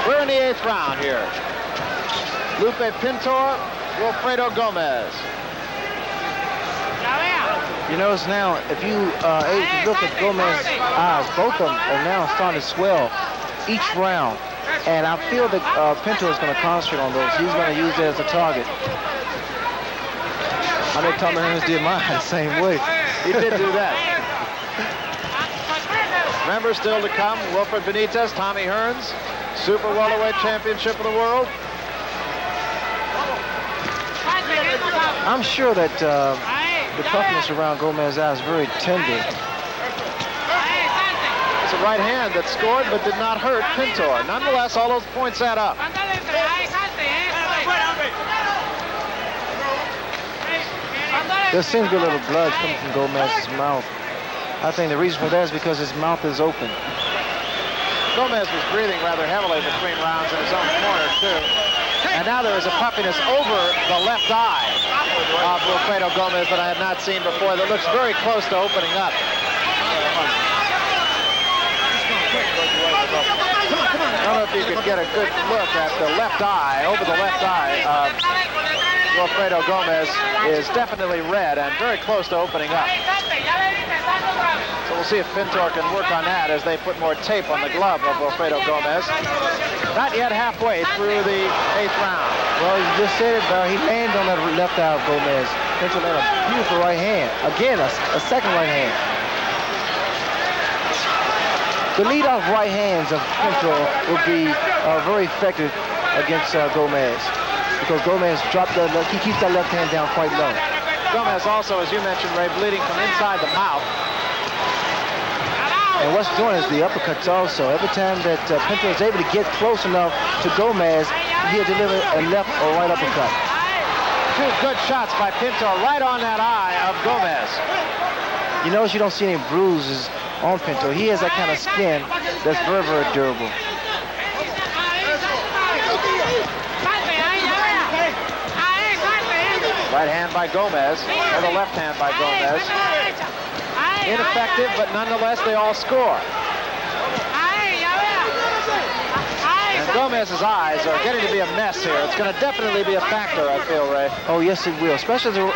We're in the 8th round here. Lupe Pintor, Wilfredo Gomez. You notice now, if you look at Gomez's eyes, both of them are now starting to swell each round. And I feel that Pintor is going to concentrate on those. He's going to use it as a target. I know Tommy Hearns did mine the same way. He did do that. Remember, still to come, Wilfred Benitez, Tommy Hearns, Super Welterweight Championship of the World. I'm sure that the toughness around Gomez's eyes is very tender. It's a right hand that scored but did not hurt Pintor. Nonetheless, all those points add up. There seems to be a little blood coming from Gomez's mouth. I think the reason for that is because his mouth is open. Gomez was breathing rather heavily between rounds in his own corner, too. And now there is a puffiness over the left eye of Wilfredo Gomez that I had not seen before that looks very close to opening up. I don't know if you could get a good look at the left eye, over the left eye. Wilfredo Gomez is definitely red and very close to opening up. So we'll see if Pintor can work on that as they put more tape on the glove of Wilfredo Gomez. Not yet halfway through the 8th round. Well, you just said it, Barry. He landed on that left eye of Gomez. Pintor landed a beautiful right hand. Again, a second right hand. The lead-off right hands of Pintor will be very effective against Gomez. Because Gomez dropped the left, he keeps that left hand down quite low. Gomez also, as you mentioned, Ray, bleeding from inside the mouth. And what's doing is the uppercuts also. Every time that Pintor is able to get close enough to Gomez, he'll deliver a left or right uppercut. Two good shots by Pintor right on that eye of Gomez. You notice you don't see any bruises on Pintor. He has that kind of skin that's very, very durable. Right hand by Gomez, or the left hand by Gomez. Ineffective, but nonetheless, they all score. And Gomez's eyes are getting to be a mess here. It's going to definitely be a factor, I feel, Ray. Oh, yes, it will, especially as the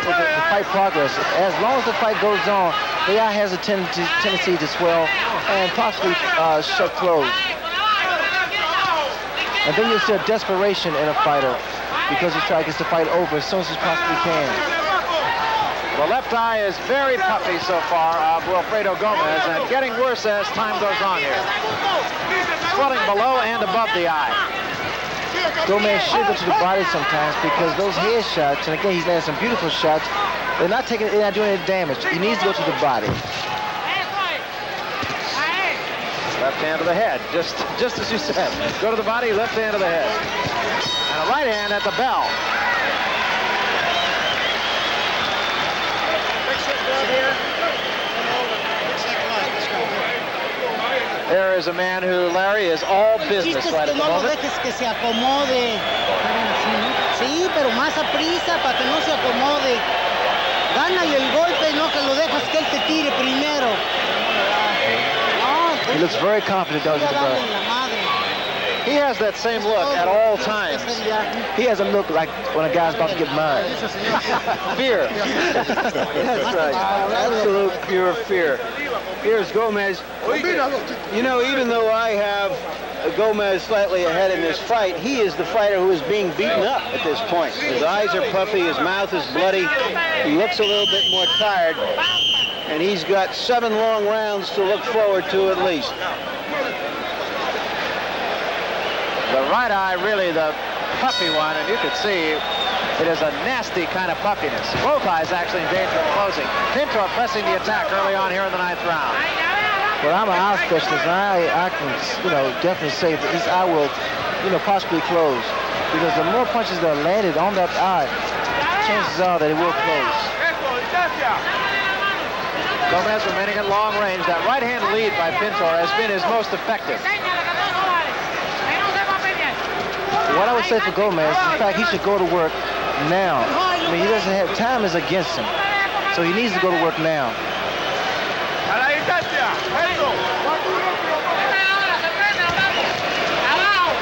fight progresses. As long as the fight goes on, the eye has a tendency to swell and possibly shut closed. And then you'll see a desperation in a fighter, because he gets the fight over as soon as he possibly can. The left eye is very puffy so far of Wilfredo Gomez, and getting worse as time goes on here. Swelling below and above the eye. Gomez should go to the body sometimes because those head shots, and again, he's landed some beautiful shots, they're not doing any damage. He needs to go to the body. Left hand to the head, just as you said. Go to the body, left hand to the head. And a right hand at the bell. There is a man who, Larry, is all business right at the moment. No lo dejes que se acomode. Sí, pero más a prisa para que no se acomode. Gana y el golpe, no que lo dejas que él te tire primero. He looks very confident, doesn't he, bro? He has that same look at all times. He has a look like when a guy's about to get murdered. Fear. That's right. Absolute pure fear. Here's Gomez. You know, even though I have Gomez slightly ahead in this fight, he is the fighter who is being beaten up at this point. His eyes are puffy, his mouth is bloody, he looks a little bit more tired, and he's got 7 long rounds to look forward to at least. The right eye, really the puffy one, and you can see it is a nasty kind of puffiness. Both eyes actually in danger of closing. Pintor pressing the attack early on here in the 9th round. Well, I'm an eye specialist, and I can, definitely say that his eye will, possibly close. Because the more punches that are landed on that eye, chances are that it will close. Gomez remaining at long range. That right hand lead by Pintor has been his most effective. What I would say for Gomez, in fact, he should go to work now. I mean, he doesn't have, time is against him. So he needs to go to work now.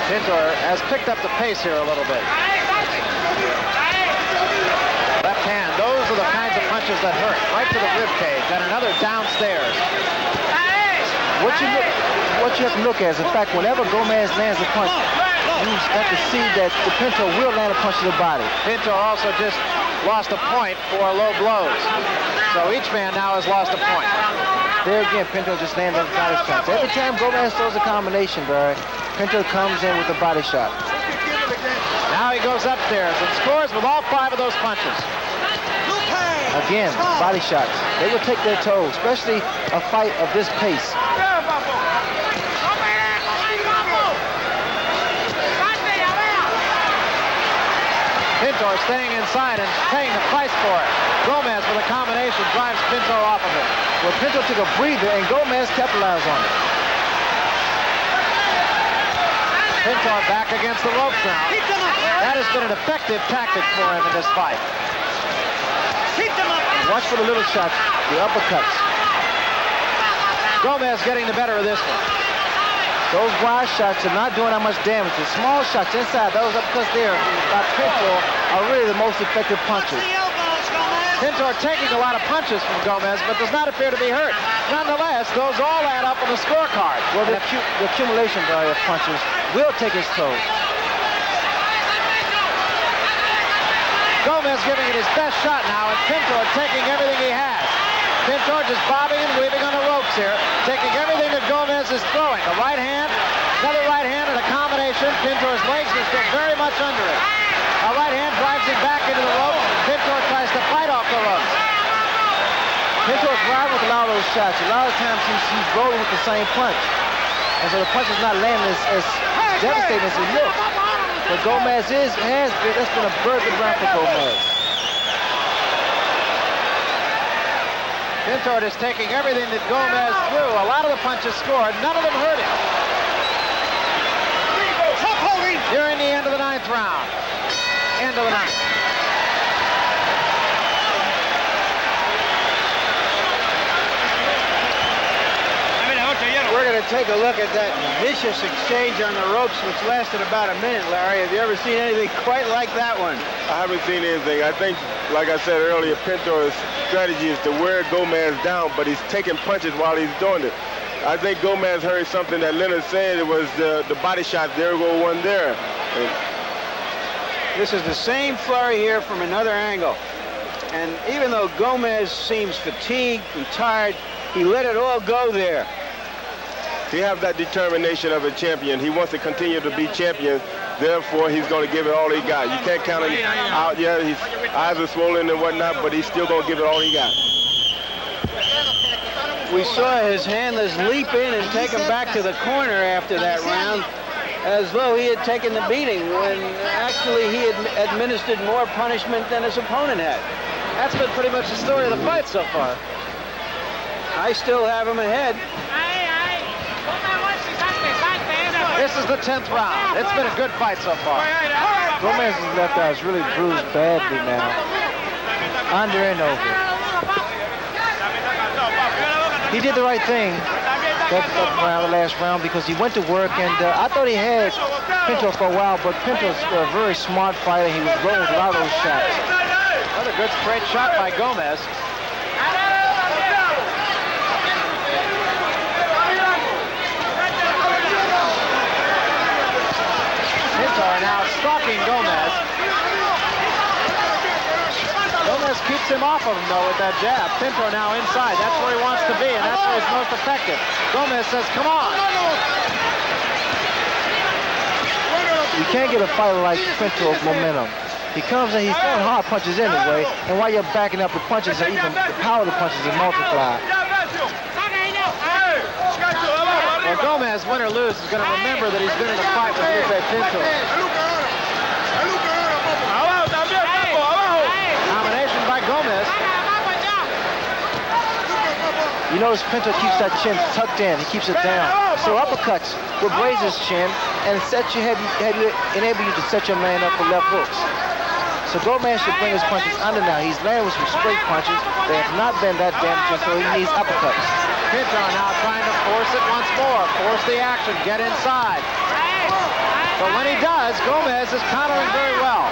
Pintor has picked up the pace here a little bit. Left hand, those are the kinds of punches that hurt. Right to the rib cage and another downstairs. What you have to look at is, in fact, whenever Gomez lands a punch, you have to see that the Pintor will land a punch to the body. Pintor also just lost a point for low blows. So each man now has lost a point. There again, Pintor just landed a body shot. Every time Gomez throws a combination, Barry, Pintor comes in with a body shot. Now he goes upstairs and scores with all 5 of those punches. Again, body shots. They will take their toll, especially a fight of this pace. Pintor staying inside and paying the price for it. Gomez with a combination drives Pintor off of him. Well, Pintor took a breather and Gomez capitalized on it. Pintor back against the ropes now. That has been an effective tactic for him in this fight. Watch for the little shots, the uppercuts. Gomez getting the better of this one. Those wide shots are not doing that much damage. The small shots inside, those uppercuts there by Pintor are really the most effective punches. Pintor taking a lot of punches from Gomez, but does not appear to be hurt. Nonetheless, those all add up on the scorecard. Well, the accumulation value of punches will take its toll. Gomez giving it his best shot now, and Pintor taking everything he has. Pintor just bobbing and weaving on the ropes here, taking everything that Gomez is throwing. A right hand, another right hand, and a combination. Pintor's legs are still very much under it. A right hand drives him back into the ropes. Pintor tries to fight off the ropes. Pintor's right with a lot of those shots. A lot of times he's rolling with the same punch. And so the punch is not landing as devastating as it looks. But Gomez that's been a burden run for Gomez. Pintor is taking everything that Gomez threw. A lot of the punches scored. None of them hurt him. You're in the end of the 9th round. End of the 9th. We're going to take a look at that vicious exchange on the ropes, which lasted about a minute, Larry. Have you ever seen anything quite like that one? I haven't seen anything. I think, like I said earlier, Pintor's strategy is to wear Gomez down, but he's taking punches while he's doing it. I think Gomez heard something that Leonard said. It was the body shot. There go one there. This is the same flurry here from another angle. And even though Gomez seems fatigued and tired, he let it all go there. He has that determination of a champion. He wants to continue to be champion. Therefore, he's going to give it all he got. You can't count him out. Yeah, his eyes are swollen and whatnot, but he's still going to give it all he got. We saw his handlers leap in and take him back to the corner after that round, as though he had taken the beating, when actually he had administered more punishment than his opponent had. That's been pretty much the story of the fight so far. I still have him ahead. This is the 10th round. It's been a good fight so far. Gomez's left eye is really bruised badly now. Under and over. He did the right thing that round, the last round, because he went to work, and I thought he had Pintor for a while, but Pintor's a very smart fighter. He was rolling with a lot of those shots. Another good straight shot by Gomez. Pintor now stalking Gomez. Gomez keeps him off of him, though, with that jab. Pintor now inside. That's where he wants to be, and that's where he's most effective. Gomez says, come on. You can't get a fighter like Pintor with momentum. He comes in, he's throwing hard punches anyway, and while you're backing up, the punches are even, the power of the punches are multiplied. Well, Gomez, win or lose, is going to remember that he's been in a fight with Lupe Pintor. Combination by Gomez. You notice Pintor keeps that chin tucked in. He keeps it down. So uppercuts will raise his chin and enable you to set your man up for left hooks. So Gomez should bring his punches under now. He's landing with some straight punches. They have not been that damaging, so he needs uppercuts. Pintor now trying to force it once more. Force the action. Get inside. But when he does, Gomez is countering very well.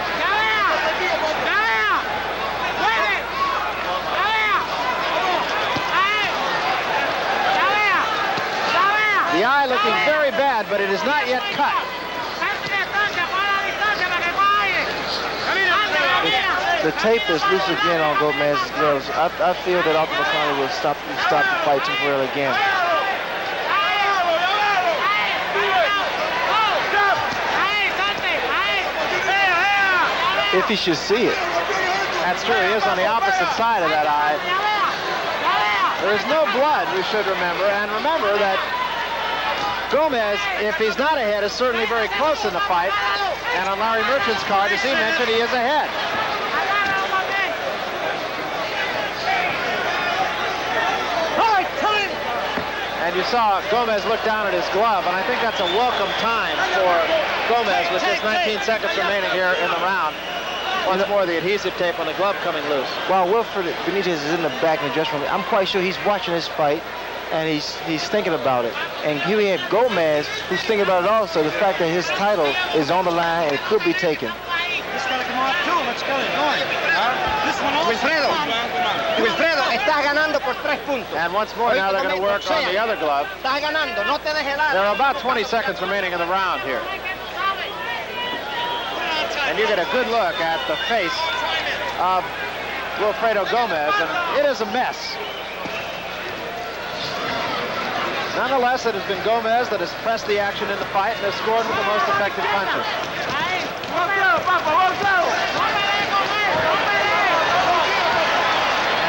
The eye looking very bad, but it is not yet cut. The tape is loose again on Gomez's gloves. I feel that Ultimate Conley will stop the fight temporarily again. If he should see it. That's true. He is on the opposite side of that eye. There is no blood, we should remember. And remember that Gomez, if he's not ahead, is certainly very close in the fight. And on Larry Merchant's card, as he mentioned, he is ahead. And you saw Gomez look down at his glove, and I think that's a welcome time for Gomez with just 19 seconds remaining here in the round. Once more, the adhesive tape on the glove coming loose. Well, Wilfredo Benitez is in the back in the dressing room. I'm quite sure he's watching this fight, and he's thinking about it. And here we have Gomez, who's thinking about it also, the fact that his title is on the line and it could be taken. This got to come off too. Let's go. This one also. Wilfredo, estás ganando por 3 puntos. And once more, now they're going to work on the other glove. Estás ganando, no te dejes dar. There are about 20 seconds remaining in the round here. And you get a good look at the face of Wilfredo Gomez, and it is a mess. Nonetheless, it has been Gomez that has pressed the action in the fight and has scored with the most effective punches.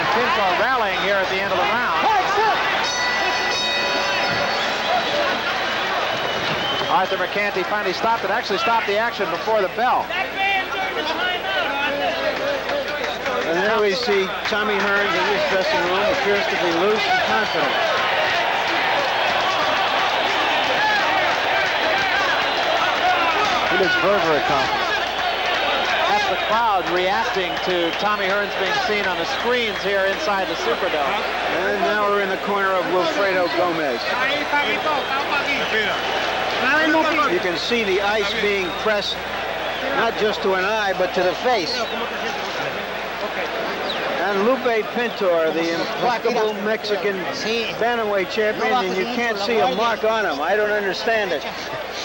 And Pintor rallying here at the end of the round. Arthur McCanty finally stopped it, actually stopped the action before the bell. And there we see Tommy Hearns in his dressing room, appears to be loose and confident. He looks very, very confident. That's the crowd reacting to Tommy Hearns being seen on the screens here inside the Superdome. And now we're in the corner of Wilfredo Gomez. You can see the ice being pressed not just to an eye, but to the face. And Lupe Pintor, the implacable Mexican bantamweight champion, and you can't see a mark on him. I don't understand it.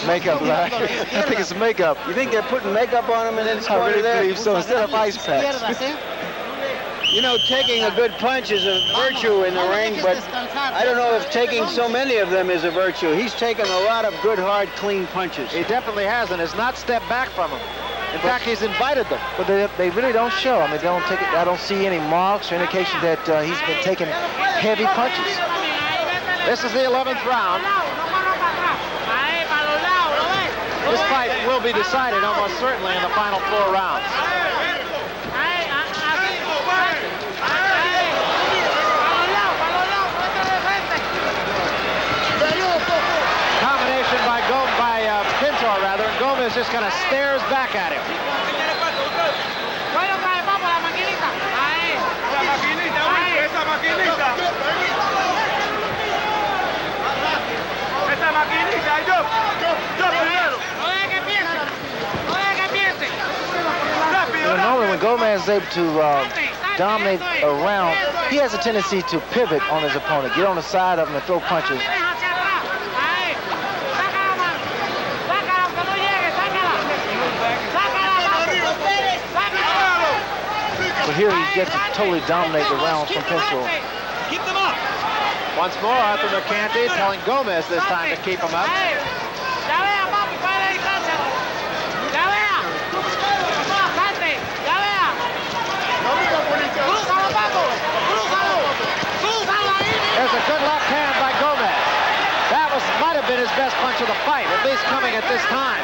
Makeup, right? I think it's makeup. You think they're putting makeup on him in this I corner really there? believe so, instead of ice packs. You know, taking a good punch is a virtue in the ring, but I don't know if taking so many of them is a virtue. He's taken a lot of good, hard, clean punches. He definitely has, and has not stepped back from him. In fact, he's invited them. But they really don't show. I mean, they don't take it. I don't see any marks or indication that he's been taking heavy punches. This is the 11th round. This fight will be decided almost certainly in the final 4 rounds. Combination by Pintor, rather, and Gomez just kind of stares back at him. Normally when Gomez is able to dominate a round, he has a tendency to pivot on his opponent, get on the side of him and throw punches. But here he gets to totally dominate the round from Pintor. Keep them up. Once more, Arthur McCanty telling Gomez this time to keep him up. There's a good left hand by Gomez. That might have been his best punch of the fight, at least coming at this time.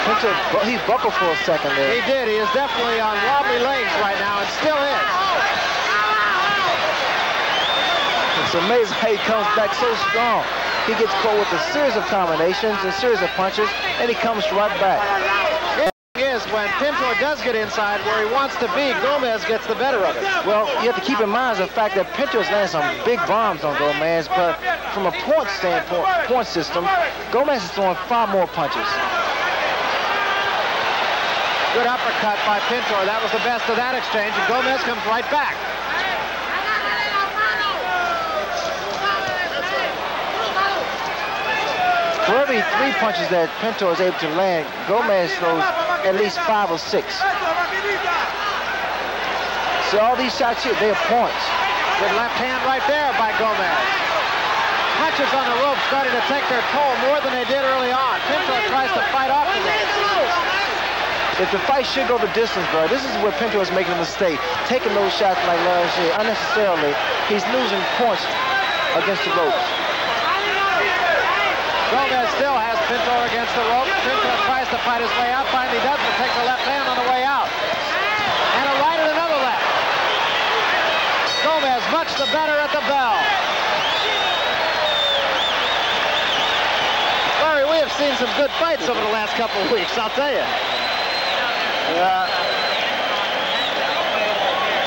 Pintor, he buckled for a second there. He did. He is definitely on wobbly legs right now, and still is. It's amazing how he comes back so strong. He gets caught with a series of combinations, a series of punches, and he comes right back. Is when Pintor does get inside where he wants to be, Gomez gets the better of it. Well, you have to keep in mind the fact that Pintor's landing some big bombs on Gomez, but from a point system, Gomez is throwing far more punches. Good uppercut by Pintor. That was the best of that exchange, and Gomez comes right back. For every 3 punches that Pintor is able to land, Gomez throws at least 5 or 6. So all these shots here, they are points. Good left hand right there by Gomez. Punches on the rope starting to take their toll more than they did early on. Pintor tries to fight off the rope. If the fight should go the distance, bro, this is where Pintor is making a mistake. Taking those shots like last year unnecessarily. He's losing points against the ropes. Gomez still has Pintor against the rope. Pintor tries to fight his way out. Finally does, but takes a left hand on the way out. And a right and another left. Gomez much the better at the bell. Larry, we have seen some good fights over the last couple of weeks, I'll tell you.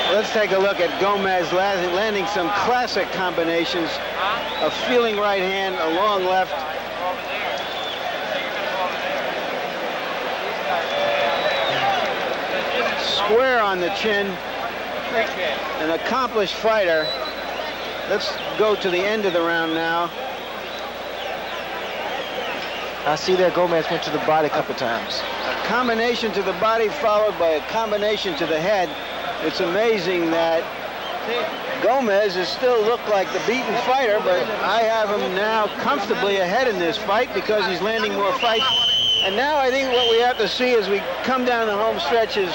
Let's take a look at Gomez landing some classic combinations. A feeling right hand, a long left. Square on the chin. An accomplished fighter. Let's go to the end of the round now. I see that Gomez went to the body a couple times. A combination to the body followed by a combination to the head. It's amazing that Gomez is still looked like the beaten fighter, but I have him now comfortably ahead in this fight because he's landing more fights. And now I think what we have to see as we come down the home stretch is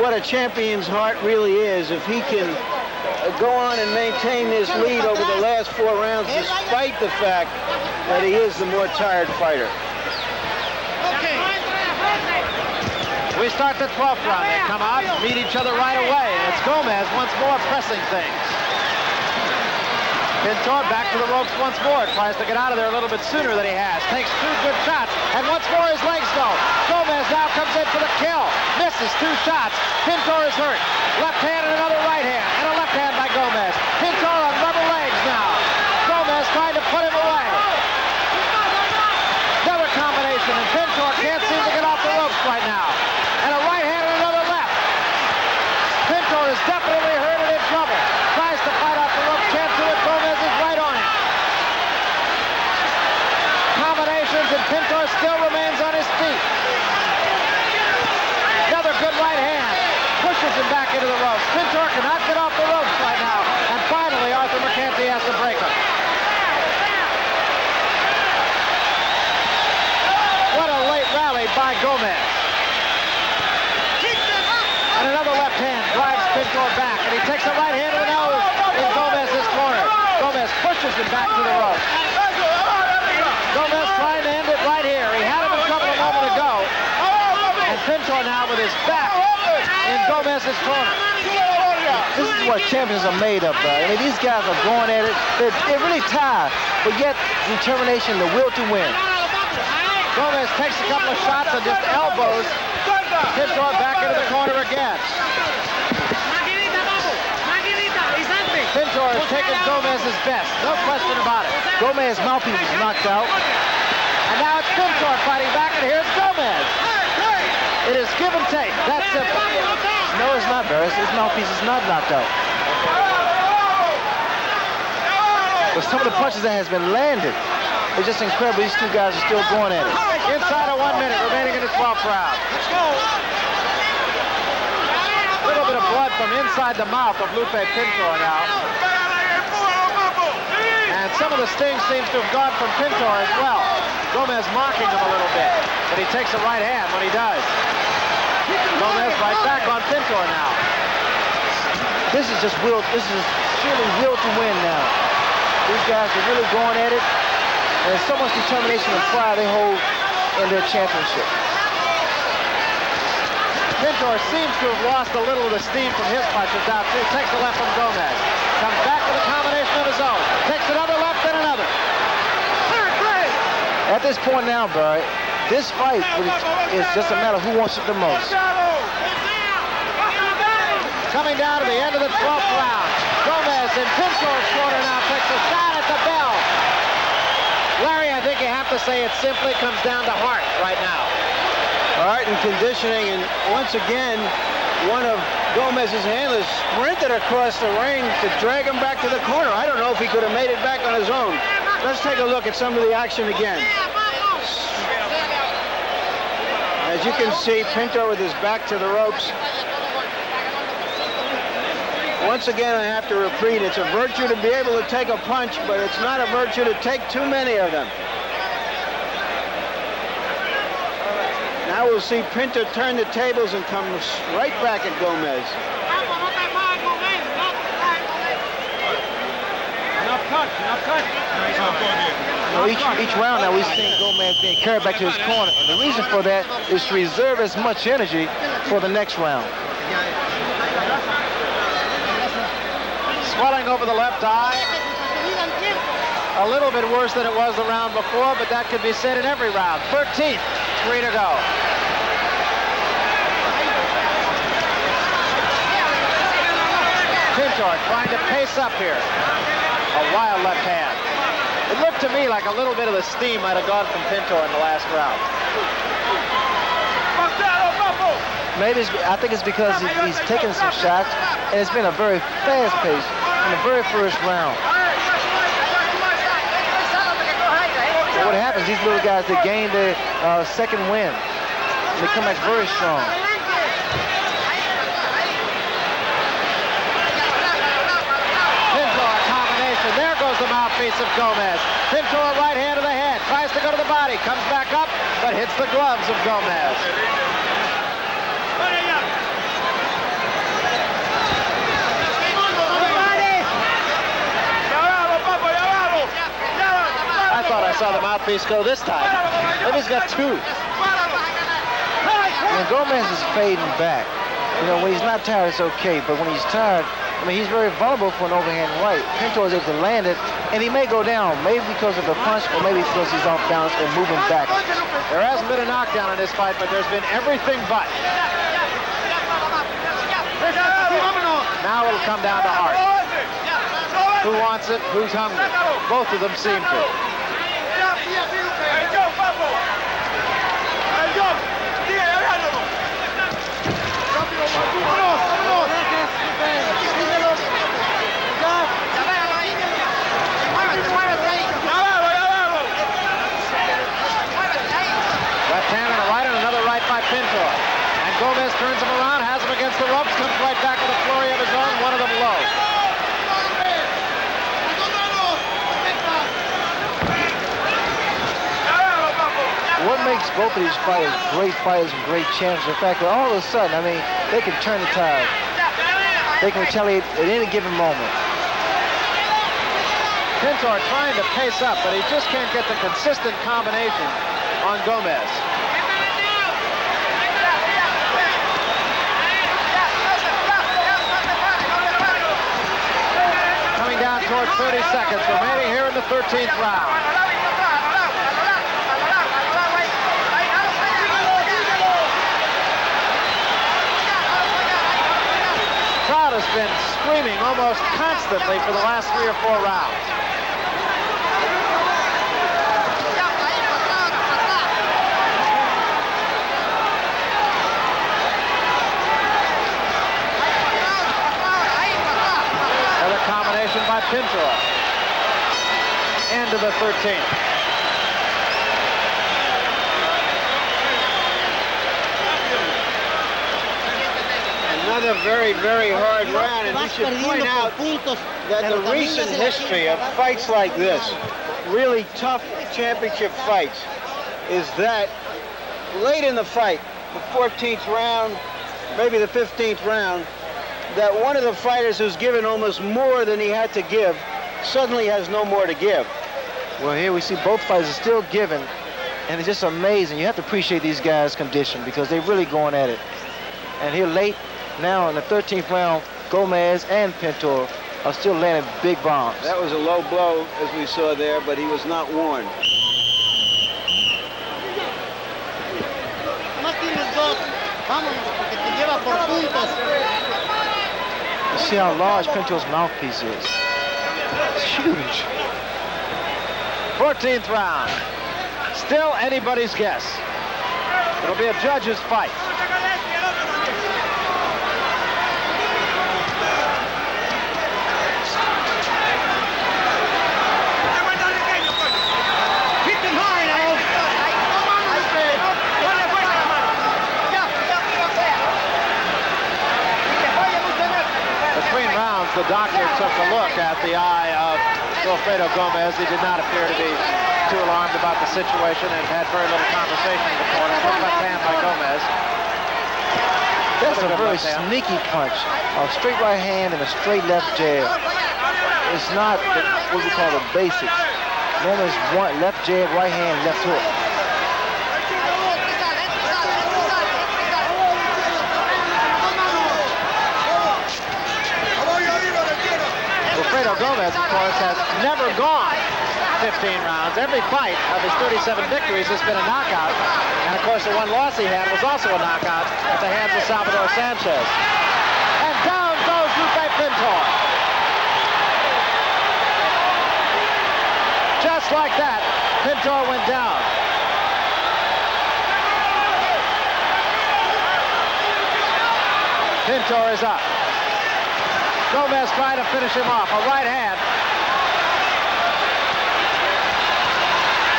what a champion's heart really is. If he can go on and maintain this lead over the last 4 rounds, despite the fact that he is the more tired fighter. We start the 12th round. They come out, meet each other right away, and it's Gomez once more pressing things. Pintor back to the ropes once more, tries to get out of there a little bit sooner than he has. Takes 2 good shots, and once more his legs go. Gomez now comes in for the kill. Misses 2 shots. Pintor is hurt. Left hand and another right hand, and a left hand by Gomez. Pintor on rubber legs now. Gomez trying to put him away. Another combination, and Pintor can't seem to get off the ropes right now. And a right hand and another left. Pintor is definitely hurt and in trouble. Tries to fight off the rope, can't do it. Gomez is right on him. Combinations, and Pintor still remains on his feet. Another good right hand. drives him back into the ropes. Pintor cannot get off the ropes right now. And finally, Arthur McCarthy has to break him. What a late rally by Gomez. And another left hand drives Pintor back. And he takes a right hand to the nose in Gomez's corner. Gomez pushes him back to the ropes. Gomez trying to end it right here. He had him in trouble a moment ago. And Pintor now with his back in Gomez's corner. This is what champions are made of, bro. I mean, these guys are going at it. They're really tired, but yet determination, the will to win. Gomez takes a couple of shots and just elbows Pintor back into the corner again. Pintor has taken Gomez's best, no question about it. Gomez's mouthpiece is knocked out. And now it's Pintor fighting back, and here's Gomez. It is give and take. That's simple. No, it's not, Barris. His mouthpiece is not knocked out. But some of the punches that has been landed, it's just incredible. These two guys are still going at it. Inside of 1 minute remaining in the 12th round. Let's go. A little bit of blood from inside the mouth of Lupe Pintor now. And some of the sting seems to have gone from Pintor as well. Gomez mocking him a little bit, but he takes a right hand when he does. Gomez right back on Pintor now. This is just will. This is surely will to win now. These guys are really going at it. And there's so much determination and pride they hold in their championship. Pintor seems to have lost a little of the steam from his punches now, too. Takes the left from Gomez. Comes back with a combination of his own. Takes another left and another. At this point now, Barry, this fight is just a matter of who wants it the most. Coming down to the end of the 12th round. Gomez in Pintor's corner now takes a shot at the bell. Larry, I think you have to say it simply comes down to heart right now. Heart and conditioning, and once again, one of Gomez's handlers sprinted across the ring to drag him back to the corner. I don't know if he could have made it back on his own. Let's take a look at some of the action again. As you can see, Pintor with his back to the ropes. Once again, I have to repeat, it's a virtue to be able to take a punch, but it's not a virtue to take too many of them. Now we'll see Pintor turn the tables and come right back at Gomez. Each round now we've seen Gomez being carried back to his corner. And the reason for that is to reserve as much energy for the next round. Swelling over the left eye. A little bit worse than it was the round before, but that could be said in every round. 13th, 3 to go. Pintor trying to pace up here. A wild left hand. It looked to me like a little bit of the steam might have gone from Pintor in the last round. Maybe I think it's because he's taken some shots, and it's been a very fast pace in the very first round. So what happens, these little guys, they gain their second win. They come back very strong. Pintor combination. There goes the mouthpiece of Gomez. Pintor right hand to the head. Tries to go to the body. Comes back up, but hits the gloves of Gomez. I thought I saw the mouthpiece go this time. Maybe he's got two. When Gomez is fading back, you know, when he's not tired, it's okay. But when he's tired, I mean, he's very vulnerable for an overhand right. Pintor is able to land it, and he may go down, maybe because of the punch, or maybe because he's off balance and moving back. There hasn't been a knockdown in this fight, but there's been everything but. Now it'll come down to heart. Who wants it? Who's hungry? Both of them seem to. Left hand and a right, and another right by Pintor. And Gomez turns him around, has him against the ropes, comes right back with a flurry of his own, one of them low. What makes both of these fighters great fighters and great champions? The fact that all of a sudden, I mean, they can turn the tide. They can retaliate at any given moment. Pintor trying to pace up, but he just can't get the consistent combination on Gomez. Coming down towards 30 seconds remaining here in the 13th round. Has been screaming almost constantly for the last 3 or 4 rounds. Another combination by Pintor. End of the 13th. Another very, very hard round, and we should point out that the recent history of fights like this, really tough championship fights, is that late in the fight, the 14th round, maybe the 15th round, that one of the fighters who's given almost more than he had to give suddenly has no more to give. Well, here we see both fighters are still giving, and it's just amazing. You have to appreciate these guys' condition because they're really going at it. And here late, now in the 13th round, Gomez and Pintor are still landing big bombs. That was a low blow, as we saw there, but he was not warned. You see how large Pintor's mouthpiece is. It's huge. 14th round. Still anybody's guess. It'll be a judge's fight. The doctor took a look at the eye of Wilfredo Gomez. He did not appear to be too alarmed about the situation and had very little conversation with the corner. Good left hand by Gomez. That's a very sneaky punch. A straight right hand and a straight left jab. It's not what we call the basics. Normally it's one left jab, right hand, left hook. Wilfredo Gomez, of course, has never gone 15 rounds. Every fight of his 37 victories has been a knockout. And, of course, the one loss he had was also a knockout at the hands of Salvador Sanchez. And down goes Lupe Pintor. Just like that, Pintor went down. Pintor is up. Gomez trying to finish him off. A right hand.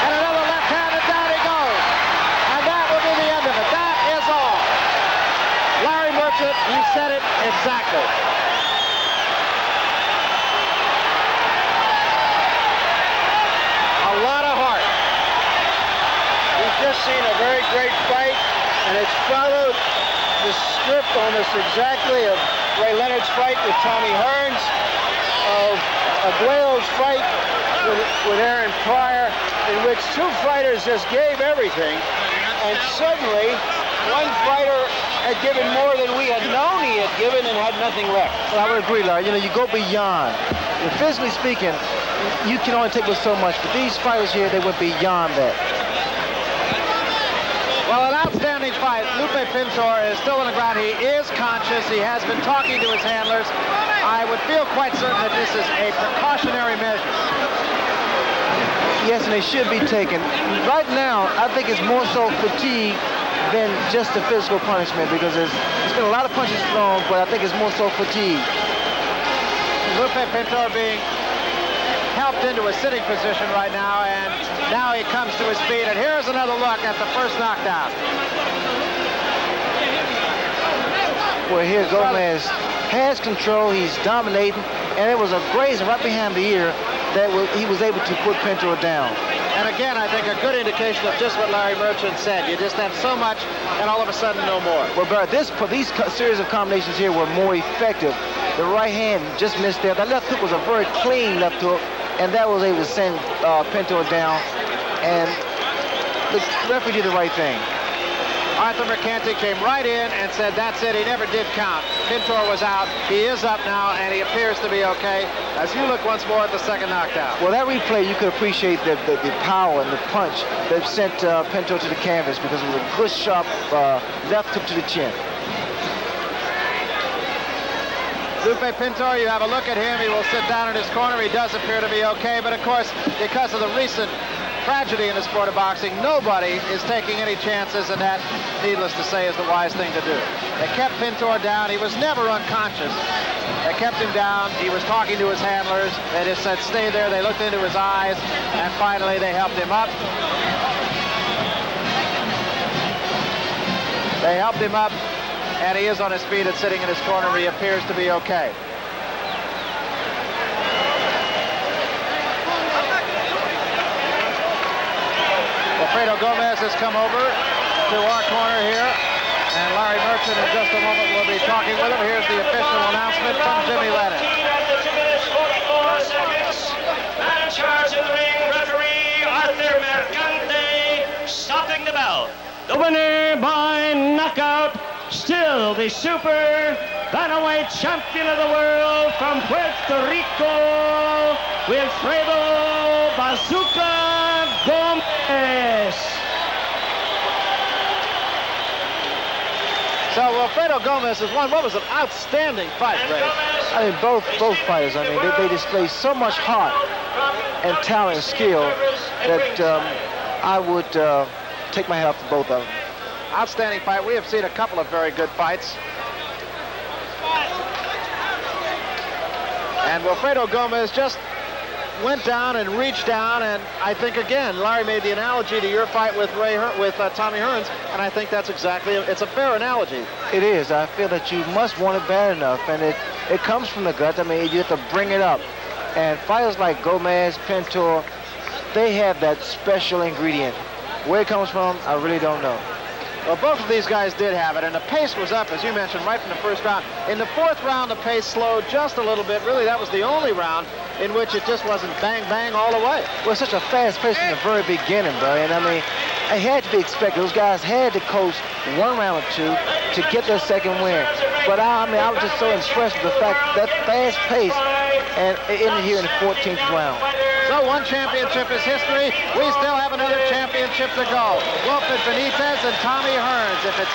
And another left hand, and down he goes. And that will be the end of it. That is all. Larry Merchant, he said it exactly. A lot of heart. We've just seen a very great fight, and it's followed the script almost exactly of Ray Leonard's fight with Tommy Hearns, of Aguero's fight with Aaron Pryor, in which two fighters just gave everything, and suddenly one fighter had given more than we had known he had given and had nothing left. Well, I would agree, Larry. You know, you go beyond. And physically speaking, you can only take with so much, but these fighters here, they went beyond that. Well, an outstanding fight. Lupe Pintor is still on the ground. He is conscious. He has been talking to his handlers. I would feel quite certain that this is a precautionary measure. Yes, and they should be taken. Right now, I think it's more so fatigue than just the physical punishment because there's been a lot of punches thrown, but I think it's more so fatigue. Lupe Pintor being helped into a sitting position right now, and now he comes to his feet, and here's another look at the first knockdown. where here Gomez has control, he's dominating, and it was a graze right behind the ear that he was able to put Pintor down. And again, I think a good indication of just what Larry Merchant said. You just have so much, and all of a sudden, no more. Well, Barry, these series of combinations here were more effective. The right hand just missed there. The left hook was a very clean left hook, and that was able to send Pintor down. And the referee did the right thing. Arthur McCanty came right in and said, that's it, he never did count. Pintor was out, he is up now, and he appears to be okay. As you look once more at the second knockdown. Well, that replay, you could appreciate the power and the punch that sent Pintor to the canvas, because it was a good, sharp left hook to the chin. Lupe Pintor, you have a look at him, he will sit down in his corner, he does appear to be okay, but of course, because of the recent tragedy in the sport of boxing, nobody is taking any chances, and that, needless to say, is the wise thing to do. They kept Pintor down. He was never unconscious. They kept him down. He was talking to his handlers. They just said, stay there. They looked into his eyes, and finally they helped him up. They helped him up, and he is on his feet and sitting in his corner. He appears to be okay. Wilfredo Gomez has come over to our corner here, and Larry Merchant in just a moment will be talking with him. Here's the official announcement from Jimmy Lennon. At the finish, 44 seconds. Man in charge in the ring, referee Arthur Mercante, stopping the bell. The winner by knockout, still the Super Bantamweight Champion of the world from Puerto Rico, Wilfredo Bazooka Gomez. So Wilfredo Gomez has won. What was an outstanding fight, Ray? I mean, both fighters, I mean, they display so much heart and talent and skill that I would take my hat off to both of them. Outstanding fight. We have seen a couple of very good fights. And Wilfredo Gomez just went down and reached down, and I think, again, Larry made the analogy to your fight with Tommy Hearns, and I think that's exactly, it's a fair analogy. It is. I feel that you must want it bad enough, and it comes from the gut. I mean, you have to bring it up. And fighters like Gomez, Pintor, they have that special ingredient. Where it comes from, I really don't know. Well, both of these guys did have it, and the pace was up, as you mentioned, right from the first round. In the fourth round, the pace slowed just a little bit. Really, that was the only round in which it just wasn't bang, bang all the way. Well, such a fast pace from the very beginning, bro. And I mean, it had to be expected. Those guys had to coast one round or two to get their second win. But I was just so impressed with the fact that fast pace, and it ended here in the 14th round. So one championship is history. We still have another championship to go. Lupe Benitez and Tommy Hearns. If it's